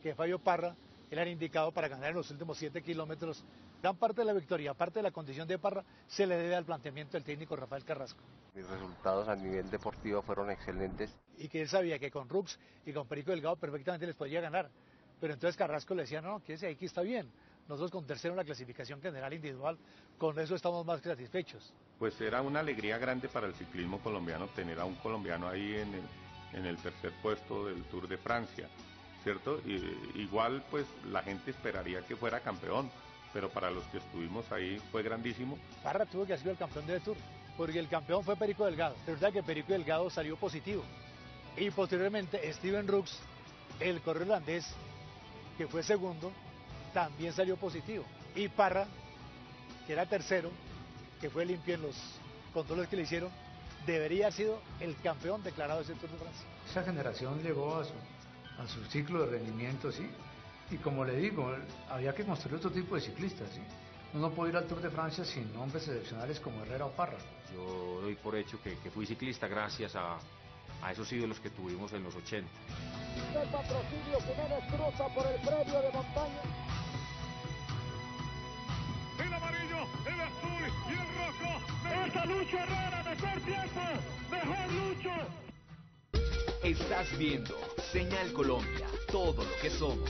Speaker 16: que Fabio Parra era indicado para ganar en los últimos 7 kilómetros. Gran parte de la victoria, aparte de la condición de Parra, se le debe al planteamiento del técnico Rafael Carrasco.
Speaker 2: Mis resultados a nivel deportivo fueron excelentes.
Speaker 16: Y que él sabía que con Rux y con Perico Delgado perfectamente les podía ganar. Pero entonces Carrasco le decía, no, quédese ahí que está bien. Nosotros con tercero en la clasificación general individual, con eso estamos más que satisfechos.
Speaker 21: Pues era una alegría grande para el ciclismo colombiano tener a un colombiano ahí en el tercer puesto del Tour de Francia, ¿cierto? Igual pues la gente esperaría que fuera campeón, pero para los que estuvimos ahí fue grandísimo.
Speaker 16: Parra tuvo que haber sido el campeón del Tour, porque el campeón fue Perico Delgado. Resulta que Perico Delgado salió positivo. Y posteriormente Steven Rux, el corredor holandés, que fue segundo, también salió positivo. Y Parra, que era tercero, que fue limpio en los controles que le hicieron, debería haber sido el campeón declarado de ese Tour de Francia.
Speaker 17: Esa generación llegó a su ciclo de rendimiento, ¿sí? Y como le digo, había que construir otro tipo de ciclistas, ¿sí? Uno no puede ir al Tour de Francia sin hombres excepcionales como Herrera o Parra.
Speaker 1: Yo doy por hecho que fui ciclista gracias a esos ídolos que tuvimos en los 80.
Speaker 22: El patrocinio Jiménez cruza por el premio de montaña.
Speaker 12: El amarillo, el azul y el rojo. ¡Mejor Lucho!
Speaker 14: Estás viendo Señal Colombia, todo lo que somos.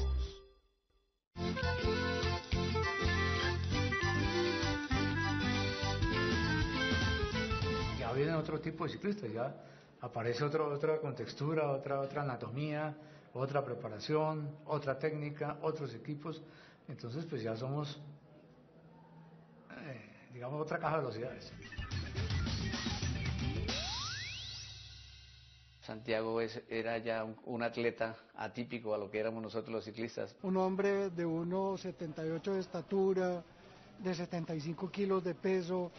Speaker 17: Ya vienen otro tipo de ciclistas, ya aparece otra contextura, otra anatomía, otra preparación, otra técnica, otros equipos. Entonces pues ya somos, digamos, otra caja de velocidades.
Speaker 19: Santiago era ya un atleta atípico a lo que éramos nosotros los ciclistas.
Speaker 10: Un hombre de 1,78 de estatura, de 75 kilos de peso,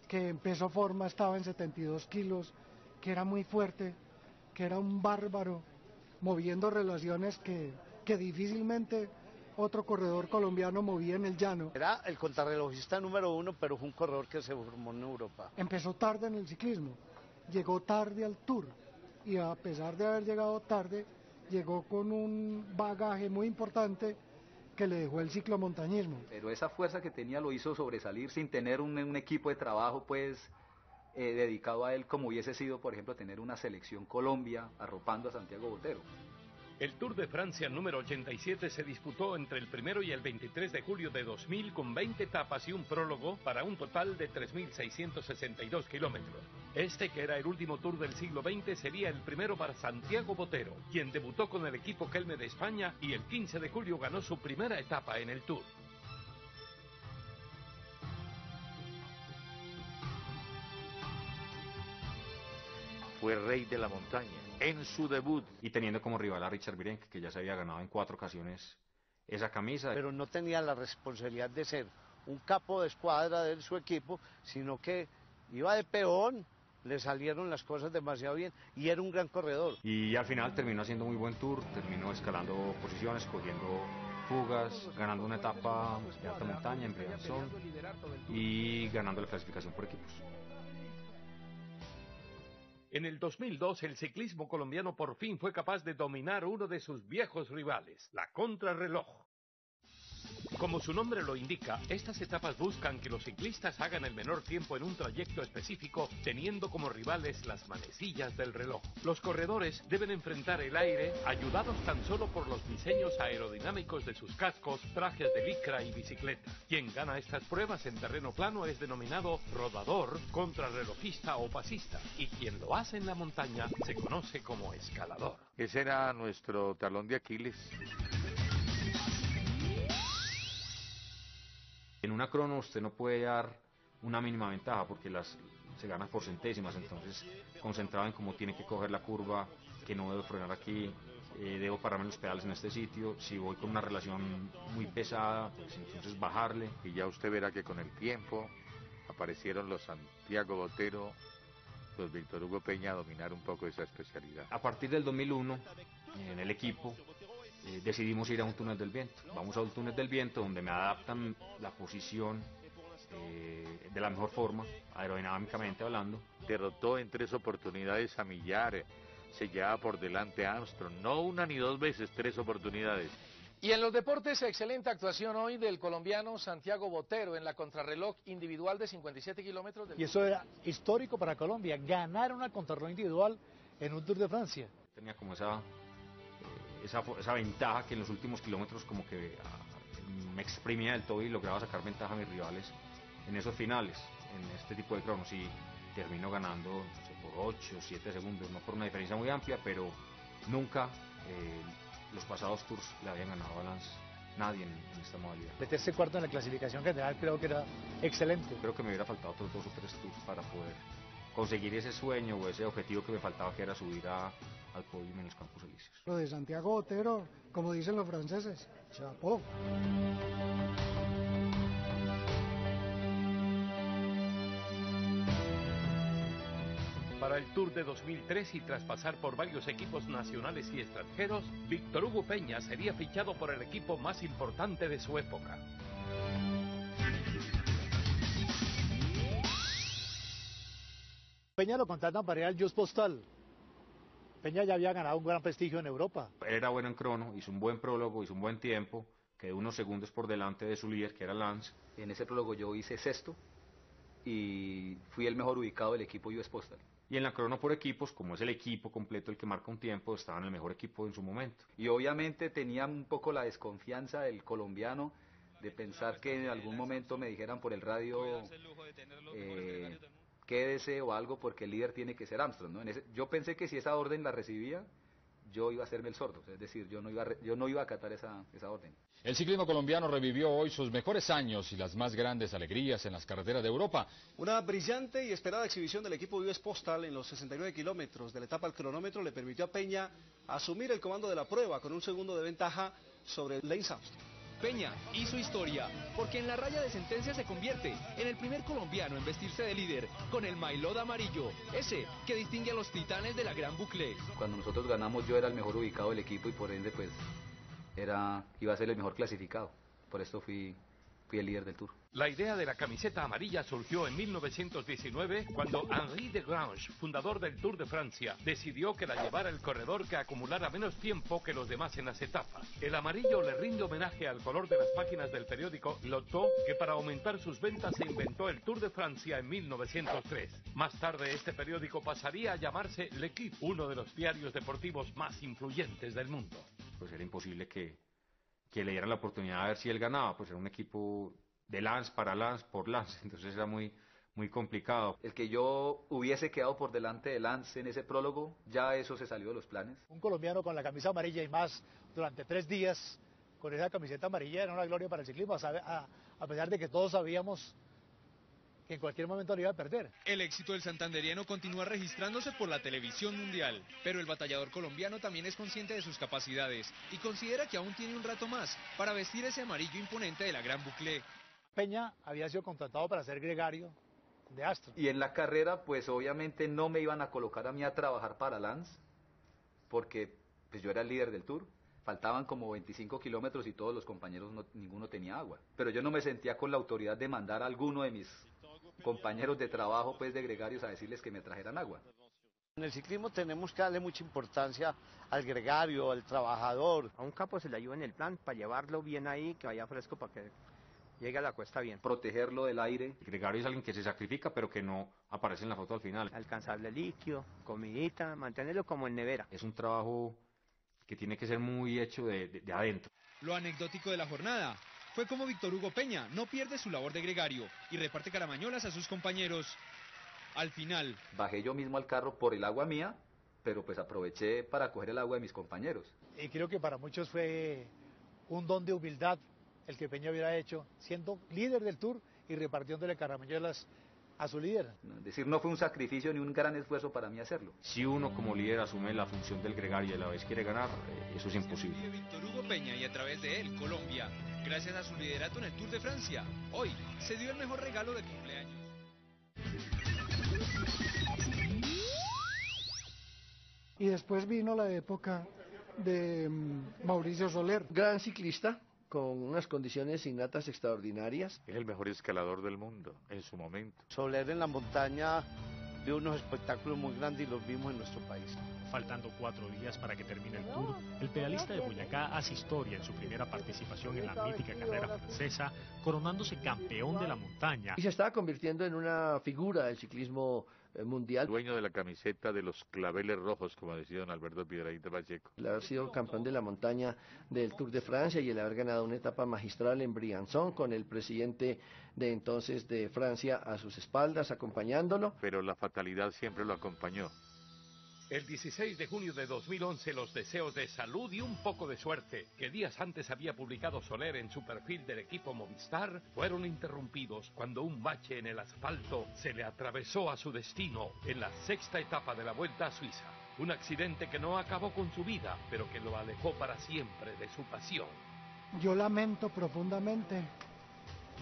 Speaker 10: que en peso forma estaba en 72 kilos, que era muy fuerte, que era un bárbaro, moviendo relaciones que difícilmente otro corredor colombiano movía en el llano.
Speaker 6: Era el contrarrelojista número 1, pero fue un corredor que se formó en Europa.
Speaker 10: Empezó tarde en el ciclismo, llegó tarde al Tour, y a pesar de haber llegado tarde, llegó con un bagaje muy importante que le dejó el ciclomontañismo.
Speaker 23: Pero esa fuerza que tenía lo hizo sobresalir sin tener un equipo de trabajo pues dedicado a él, como hubiese sido, por ejemplo, tener una selección Colombia arropando a Santiago Botero.
Speaker 5: El Tour de Francia número 87 se disputó entre el 1 y el 23 de julio de 2000 con 20 etapas y un prólogo para un total de 3.662 kilómetros. Este, que era el último Tour del siglo XX, sería el primero para Santiago Botero, quien debutó con el equipo Kelme de España y el 15 de julio ganó su primera etapa en el Tour.
Speaker 7: Fue rey de la montaña en su debut.
Speaker 1: Y teniendo como rival a Richard Virenque, que ya se había ganado en 4 ocasiones esa camisa.
Speaker 6: Pero no tenía la responsabilidad de ser un capo de escuadra de su equipo, sino que iba de peón, le salieron las cosas demasiado bien y era un gran corredor.
Speaker 1: Y al final terminó haciendo muy buen tour, terminó escalando posiciones, cogiendo fugas, ganando una etapa de alta montaña en Briançon y ganando la clasificación por equipos.
Speaker 5: En el 2002, el ciclismo colombiano por fin fue capaz de dominar uno de sus viejos rivales, la contrarreloj. Como su nombre lo indica, estas etapas buscan que los ciclistas hagan el menor tiempo en un trayecto específico, teniendo como rivales las manecillas del reloj. Los corredores deben enfrentar el aire, ayudados tan solo por los diseños aerodinámicos de sus cascos, trajes de licra y bicicleta. Quien gana estas pruebas en terreno plano es denominado rodador, contrarrelojista o pasista, y quien lo hace en la montaña se conoce como escalador.
Speaker 7: Ese era nuestro talón de Aquiles.
Speaker 1: En una crono usted no puede dar una mínima ventaja porque se gana por centésimas, entonces concentrado en cómo tiene que coger la curva, que no debo frenar aquí, debo pararme los pedales en este sitio, si voy con una relación muy pesada, pues entonces bajarle.
Speaker 7: Y ya usted verá que con el tiempo aparecieron los Santiago Botero, los Víctor Hugo Peña a dominar un poco esa especialidad.
Speaker 1: A partir del 2001, en el equipo, decidimos ir a un túnel del viento. Vamos a un túnel del viento donde me adaptan la posición de la mejor forma, aerodinámicamente hablando.
Speaker 7: Derrotó en 3 oportunidades a Millar, se llevaba por delante a Armstrong, no una ni 2 veces, 3 oportunidades.
Speaker 24: Y en los deportes, excelente actuación hoy del colombiano Santiago Botero en la contrarreloj individual de 57 kilómetros.
Speaker 16: Y eso era histórico para Colombia, ganar una contrarreloj individual en un Tour de Francia.
Speaker 1: Tenía como esa ventaja que en los últimos kilómetros como que me exprimía del todo y lograba sacar ventaja a mis rivales en esos finales, en este tipo de cronos, y termino ganando, no sé, por 8 o 7 segundos, no por una diferencia muy amplia, pero nunca los pasados tours le habían ganado a Lance, nadie en esta modalidad.
Speaker 16: Meterse cuarto en la clasificación general creo que era excelente.
Speaker 1: Creo que me hubiera faltado otros 2 o 3 tours para poder conseguir ese sueño o ese objetivo que me faltaba, que era subir al podio en los Campos Elíseos.
Speaker 10: Lo de Santiago Botero, como dicen los franceses, chapeau.
Speaker 5: Para el Tour de 2003 y tras pasar por varios equipos nacionales y extranjeros, Víctor Hugo Peña sería fichado por el equipo más importante de su época.
Speaker 16: Peña lo contratan para ir al Just Postal. Peña ya había ganado un gran prestigio en Europa.
Speaker 1: Era bueno en crono, hizo un buen prólogo, hizo un buen tiempo, quedó unos segundos por delante de su líder, que era Lance.
Speaker 23: En ese prólogo yo hice sexto y fui el mejor ubicado del equipo US Postal.
Speaker 1: Y en la crono por equipos, como es el equipo completo el que marca un tiempo, estaba en el mejor equipo en su momento.
Speaker 23: Y obviamente tenía un poco la desconfianza del colombiano de pensar que en algún momento me dijeran por el radio quédese o algo porque el líder tiene que ser Armstrong, ¿no? Yo pensé que si esa orden la recibía, yo iba a hacerme el sordo, es decir, yo no iba a acatar esa orden.
Speaker 3: El ciclismo colombiano revivió hoy sus mejores años y las más grandes alegrías en las carreteras de Europa.
Speaker 13: Una brillante y esperada exhibición del equipo Vives Postal en los 69 kilómetros de la etapa al cronómetro le permitió a Peña asumir el comando de la prueba con un segundo de ventaja sobre Lance Armstrong.
Speaker 18: Peña hizo historia, porque en la raya de sentencia se convierte en el primer colombiano en vestirse de líder con el maillot amarillo, ese que distingue a los titanes de la Gran Boucle.
Speaker 23: Cuando nosotros ganamos yo era el mejor ubicado del equipo y por ende pues iba a ser el mejor clasificado, por esto fui el líder del Tour.
Speaker 5: La idea de la camiseta amarilla surgió en 1919 cuando Henri Desgrange, fundador del Tour de Francia, decidió que la llevara el corredor que acumulara menos tiempo que los demás en las etapas. El amarillo le rinde homenaje al color de las páginas del periódico Lotto, que para aumentar sus ventas se inventó el Tour de Francia en 1903. Más tarde este periódico pasaría a llamarse L'Équipe, uno de los diarios deportivos más influyentes del mundo.
Speaker 1: Pues era imposible que le dieran la oportunidad de ver si él ganaba, pues era un equipo de Lance para Lance por Lance, entonces era muy complicado.
Speaker 23: El que yo hubiese quedado por delante de Lance en ese prólogo, ya eso se salió de los planes.
Speaker 16: Un colombiano con la camisa amarilla y más durante 3 días con esa camiseta amarilla era una gloria para el ciclismo, a pesar de que todos sabíamos que en cualquier momento lo iba a perder.
Speaker 20: El éxito del santanderiano continúa registrándose por la televisión mundial, pero el batallador colombiano también es consciente de sus capacidades y considera que aún tiene un rato más para vestir ese amarillo imponente de la Gran Boucle.
Speaker 16: Peña había sido contratado para ser gregario de Astro.
Speaker 23: Y en la carrera, pues obviamente no me iban a colocar a mí a trabajar para Lance, porque pues yo era el líder del Tour. Faltaban como 25 kilómetros y todos los compañeros, ninguno tenía agua. Pero yo no me sentía con la autoridad de mandar a alguno de mis compañeros de trabajo, pues de gregarios, a decirles que me trajeran agua.
Speaker 6: En el ciclismo tenemos que darle mucha importancia al gregario, al trabajador.
Speaker 9: A un capo se le ayuda en el plan para llevarlo bien ahí, que vaya fresco para que llegue a la cuesta bien.
Speaker 23: Protegerlo del aire.
Speaker 1: El gregario es alguien que se sacrifica pero que no aparece en la foto al final.
Speaker 9: Alcanzarle líquido, comidita, mantenerlo como en nevera.
Speaker 1: Es un trabajo que tiene que ser muy hecho de adentro.
Speaker 20: Lo anecdótico de la jornada fue como Víctor Hugo Peña no pierde su labor de gregario y reparte caramañolas a sus compañeros. Al final
Speaker 23: bajé yo mismo al carro por el agua mía, pero pues aproveché para coger el agua de mis compañeros.
Speaker 16: Y creo que para muchos fue un don de humildad el que Peña hubiera hecho, siendo líder del Tour y repartiéndole caramañolas a su líder.
Speaker 23: Es decir, no fue un sacrificio ni un gran esfuerzo para mí hacerlo.
Speaker 1: Si uno como líder asume la función del gregario y a la vez quiere ganar, eso es imposible.
Speaker 20: Víctor Hugo Peña y a través de él, Colombia, gracias a su liderato en el Tour de Francia, hoy se dio el mejor regalo de cumpleaños.
Speaker 10: Y después vino la época de Mauricio Soler.
Speaker 25: Gran ciclista, con unas condiciones innatas extraordinarias.
Speaker 7: Es el mejor escalador del mundo en su momento.
Speaker 6: Soler en la montaña dio unos espectáculos muy grandes y los vimos en nuestro país.
Speaker 26: Faltando 4 días para que termine el Tour, el pedalista de Boyacá hace historia en su primera participación en la mítica carrera francesa, coronándose campeón de la montaña.
Speaker 25: Y se estaba convirtiendo en una figura del ciclismo mundial.
Speaker 7: Dueño de la camiseta de los claveles rojos, como decía don Alberto Piedrahita Pacheco.
Speaker 25: El haber sido campeón de la montaña del Tour de Francia y el haber ganado una etapa magistral en Briançon con el presidente de entonces de Francia a sus espaldas, acompañándolo.
Speaker 7: Pero la fatalidad siempre lo acompañó.
Speaker 5: El 16 de junio de 2011 los deseos de salud y un poco de suerte que días antes había publicado Soler en su perfil del equipo Movistar fueron interrumpidos cuando un bache en el asfalto se le atravesó a su destino en la 6ª etapa de la Vuelta a Suiza. Un accidente que no acabó con su vida, pero que lo alejó para siempre de su pasión.
Speaker 10: Yo lamento profundamente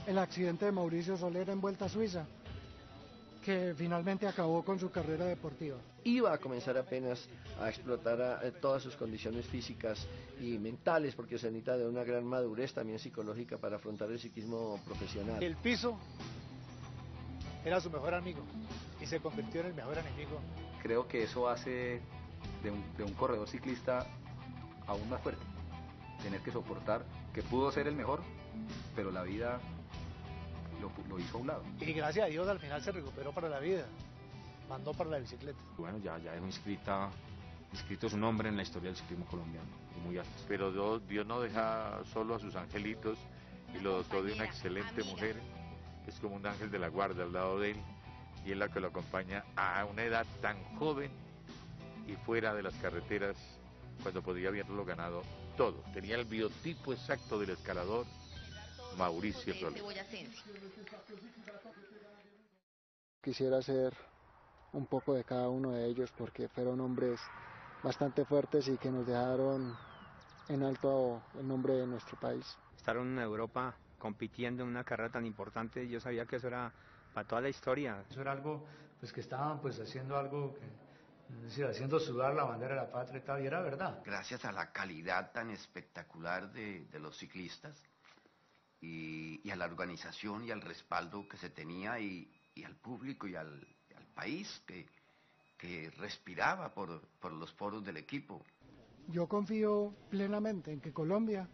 Speaker 10: el accidente de Mauricio Soler en Vuelta a Suiza, que finalmente acabó con su carrera deportiva.
Speaker 25: Iba a comenzar apenas a explotar todas sus condiciones físicas y mentales, porque se necesita de una gran madurez también psicológica para afrontar el ciclismo profesional.
Speaker 16: El piso era su mejor amigo y se convirtió en el mejor enemigo.
Speaker 23: Creo que eso hace de un corredor ciclista aún más fuerte, tener que soportar que pudo ser el mejor, pero la vida lo hizo a un lado.
Speaker 16: Y gracias a Dios al final se recuperó para la vida. mandó para la bicicleta.
Speaker 1: Bueno, ya dejó inscrito su nombre en la historia del ciclismo colombiano, y muy alto.
Speaker 7: Pero Dios no deja solo a sus angelitos y lo dotó de una excelente mujer, que es como un ángel de la guarda al lado de él, y es la que lo acompaña a una edad tan joven y fuera de las carreteras, cuando podía haberlo ganado todo. Tenía el biotipo exacto del escalador Mauricio Soler.
Speaker 2: Quisiera ser un poco de cada uno de ellos porque fueron hombres bastante fuertes y que nos dejaron en alto el nombre de nuestro país.
Speaker 9: Estar en Europa compitiendo en una carrera tan importante, yo sabía que eso era para toda la historia.
Speaker 17: Eso era algo pues que estaban pues haciendo algo que, es decir, haciendo sudar la bandera de la patria y tal, y era verdad.
Speaker 4: Gracias a la calidad tan espectacular de los ciclistas y a la organización y al respaldo que se tenía y al público y al país que respiraba por los poros del equipo.
Speaker 10: Yo confío plenamente en que Colombia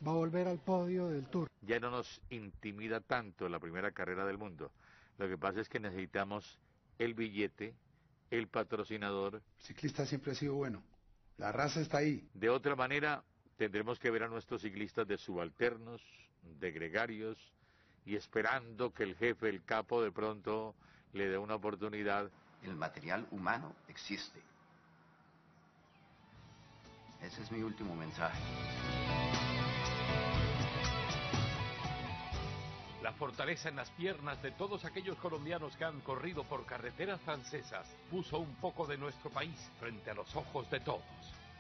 Speaker 10: va a volver al podio del Tour.
Speaker 7: Ya no nos intimida tanto la primera carrera del mundo. Lo que pasa es que necesitamos el billete, el patrocinador.
Speaker 8: El ciclista siempre ha sido bueno. La raza está ahí.
Speaker 7: De otra manera, tendremos que ver a nuestros ciclistas de subalternos, de gregarios, y esperando que el jefe, el capo, de pronto le dé una oportunidad.
Speaker 4: El material humano existe. Ese es mi último mensaje.
Speaker 5: La fortaleza en las piernas de todos aquellos colombianos que han corrido por carreteras francesas puso un poco de nuestro país frente a los ojos de todos.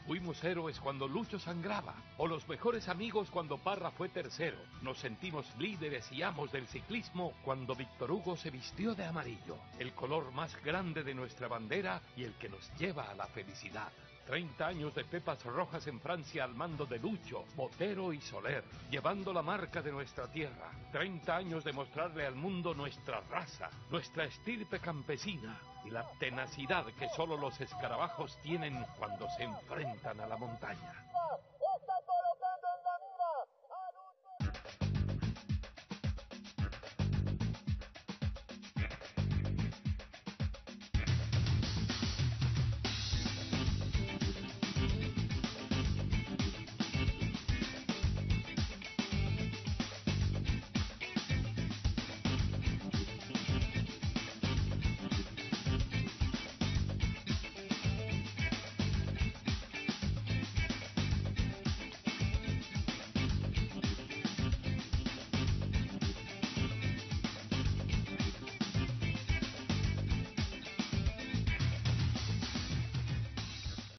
Speaker 5: Fuimos héroes cuando Lucho sangraba, o los mejores amigos cuando Parra fue tercero. Nos sentimos líderes y amos del ciclismo cuando Víctor Hugo se vistió de amarillo, el color más grande de nuestra bandera y el que nos lleva a la felicidad. 30 años de pepas rojas en Francia al mando de Lucho, Botero y Soler, llevando la marca de nuestra tierra. 30 años de mostrarle al mundo nuestra raza, nuestra estirpe campesina y la tenacidad que solo los escarabajos tienen cuando se enfrentan a la montaña.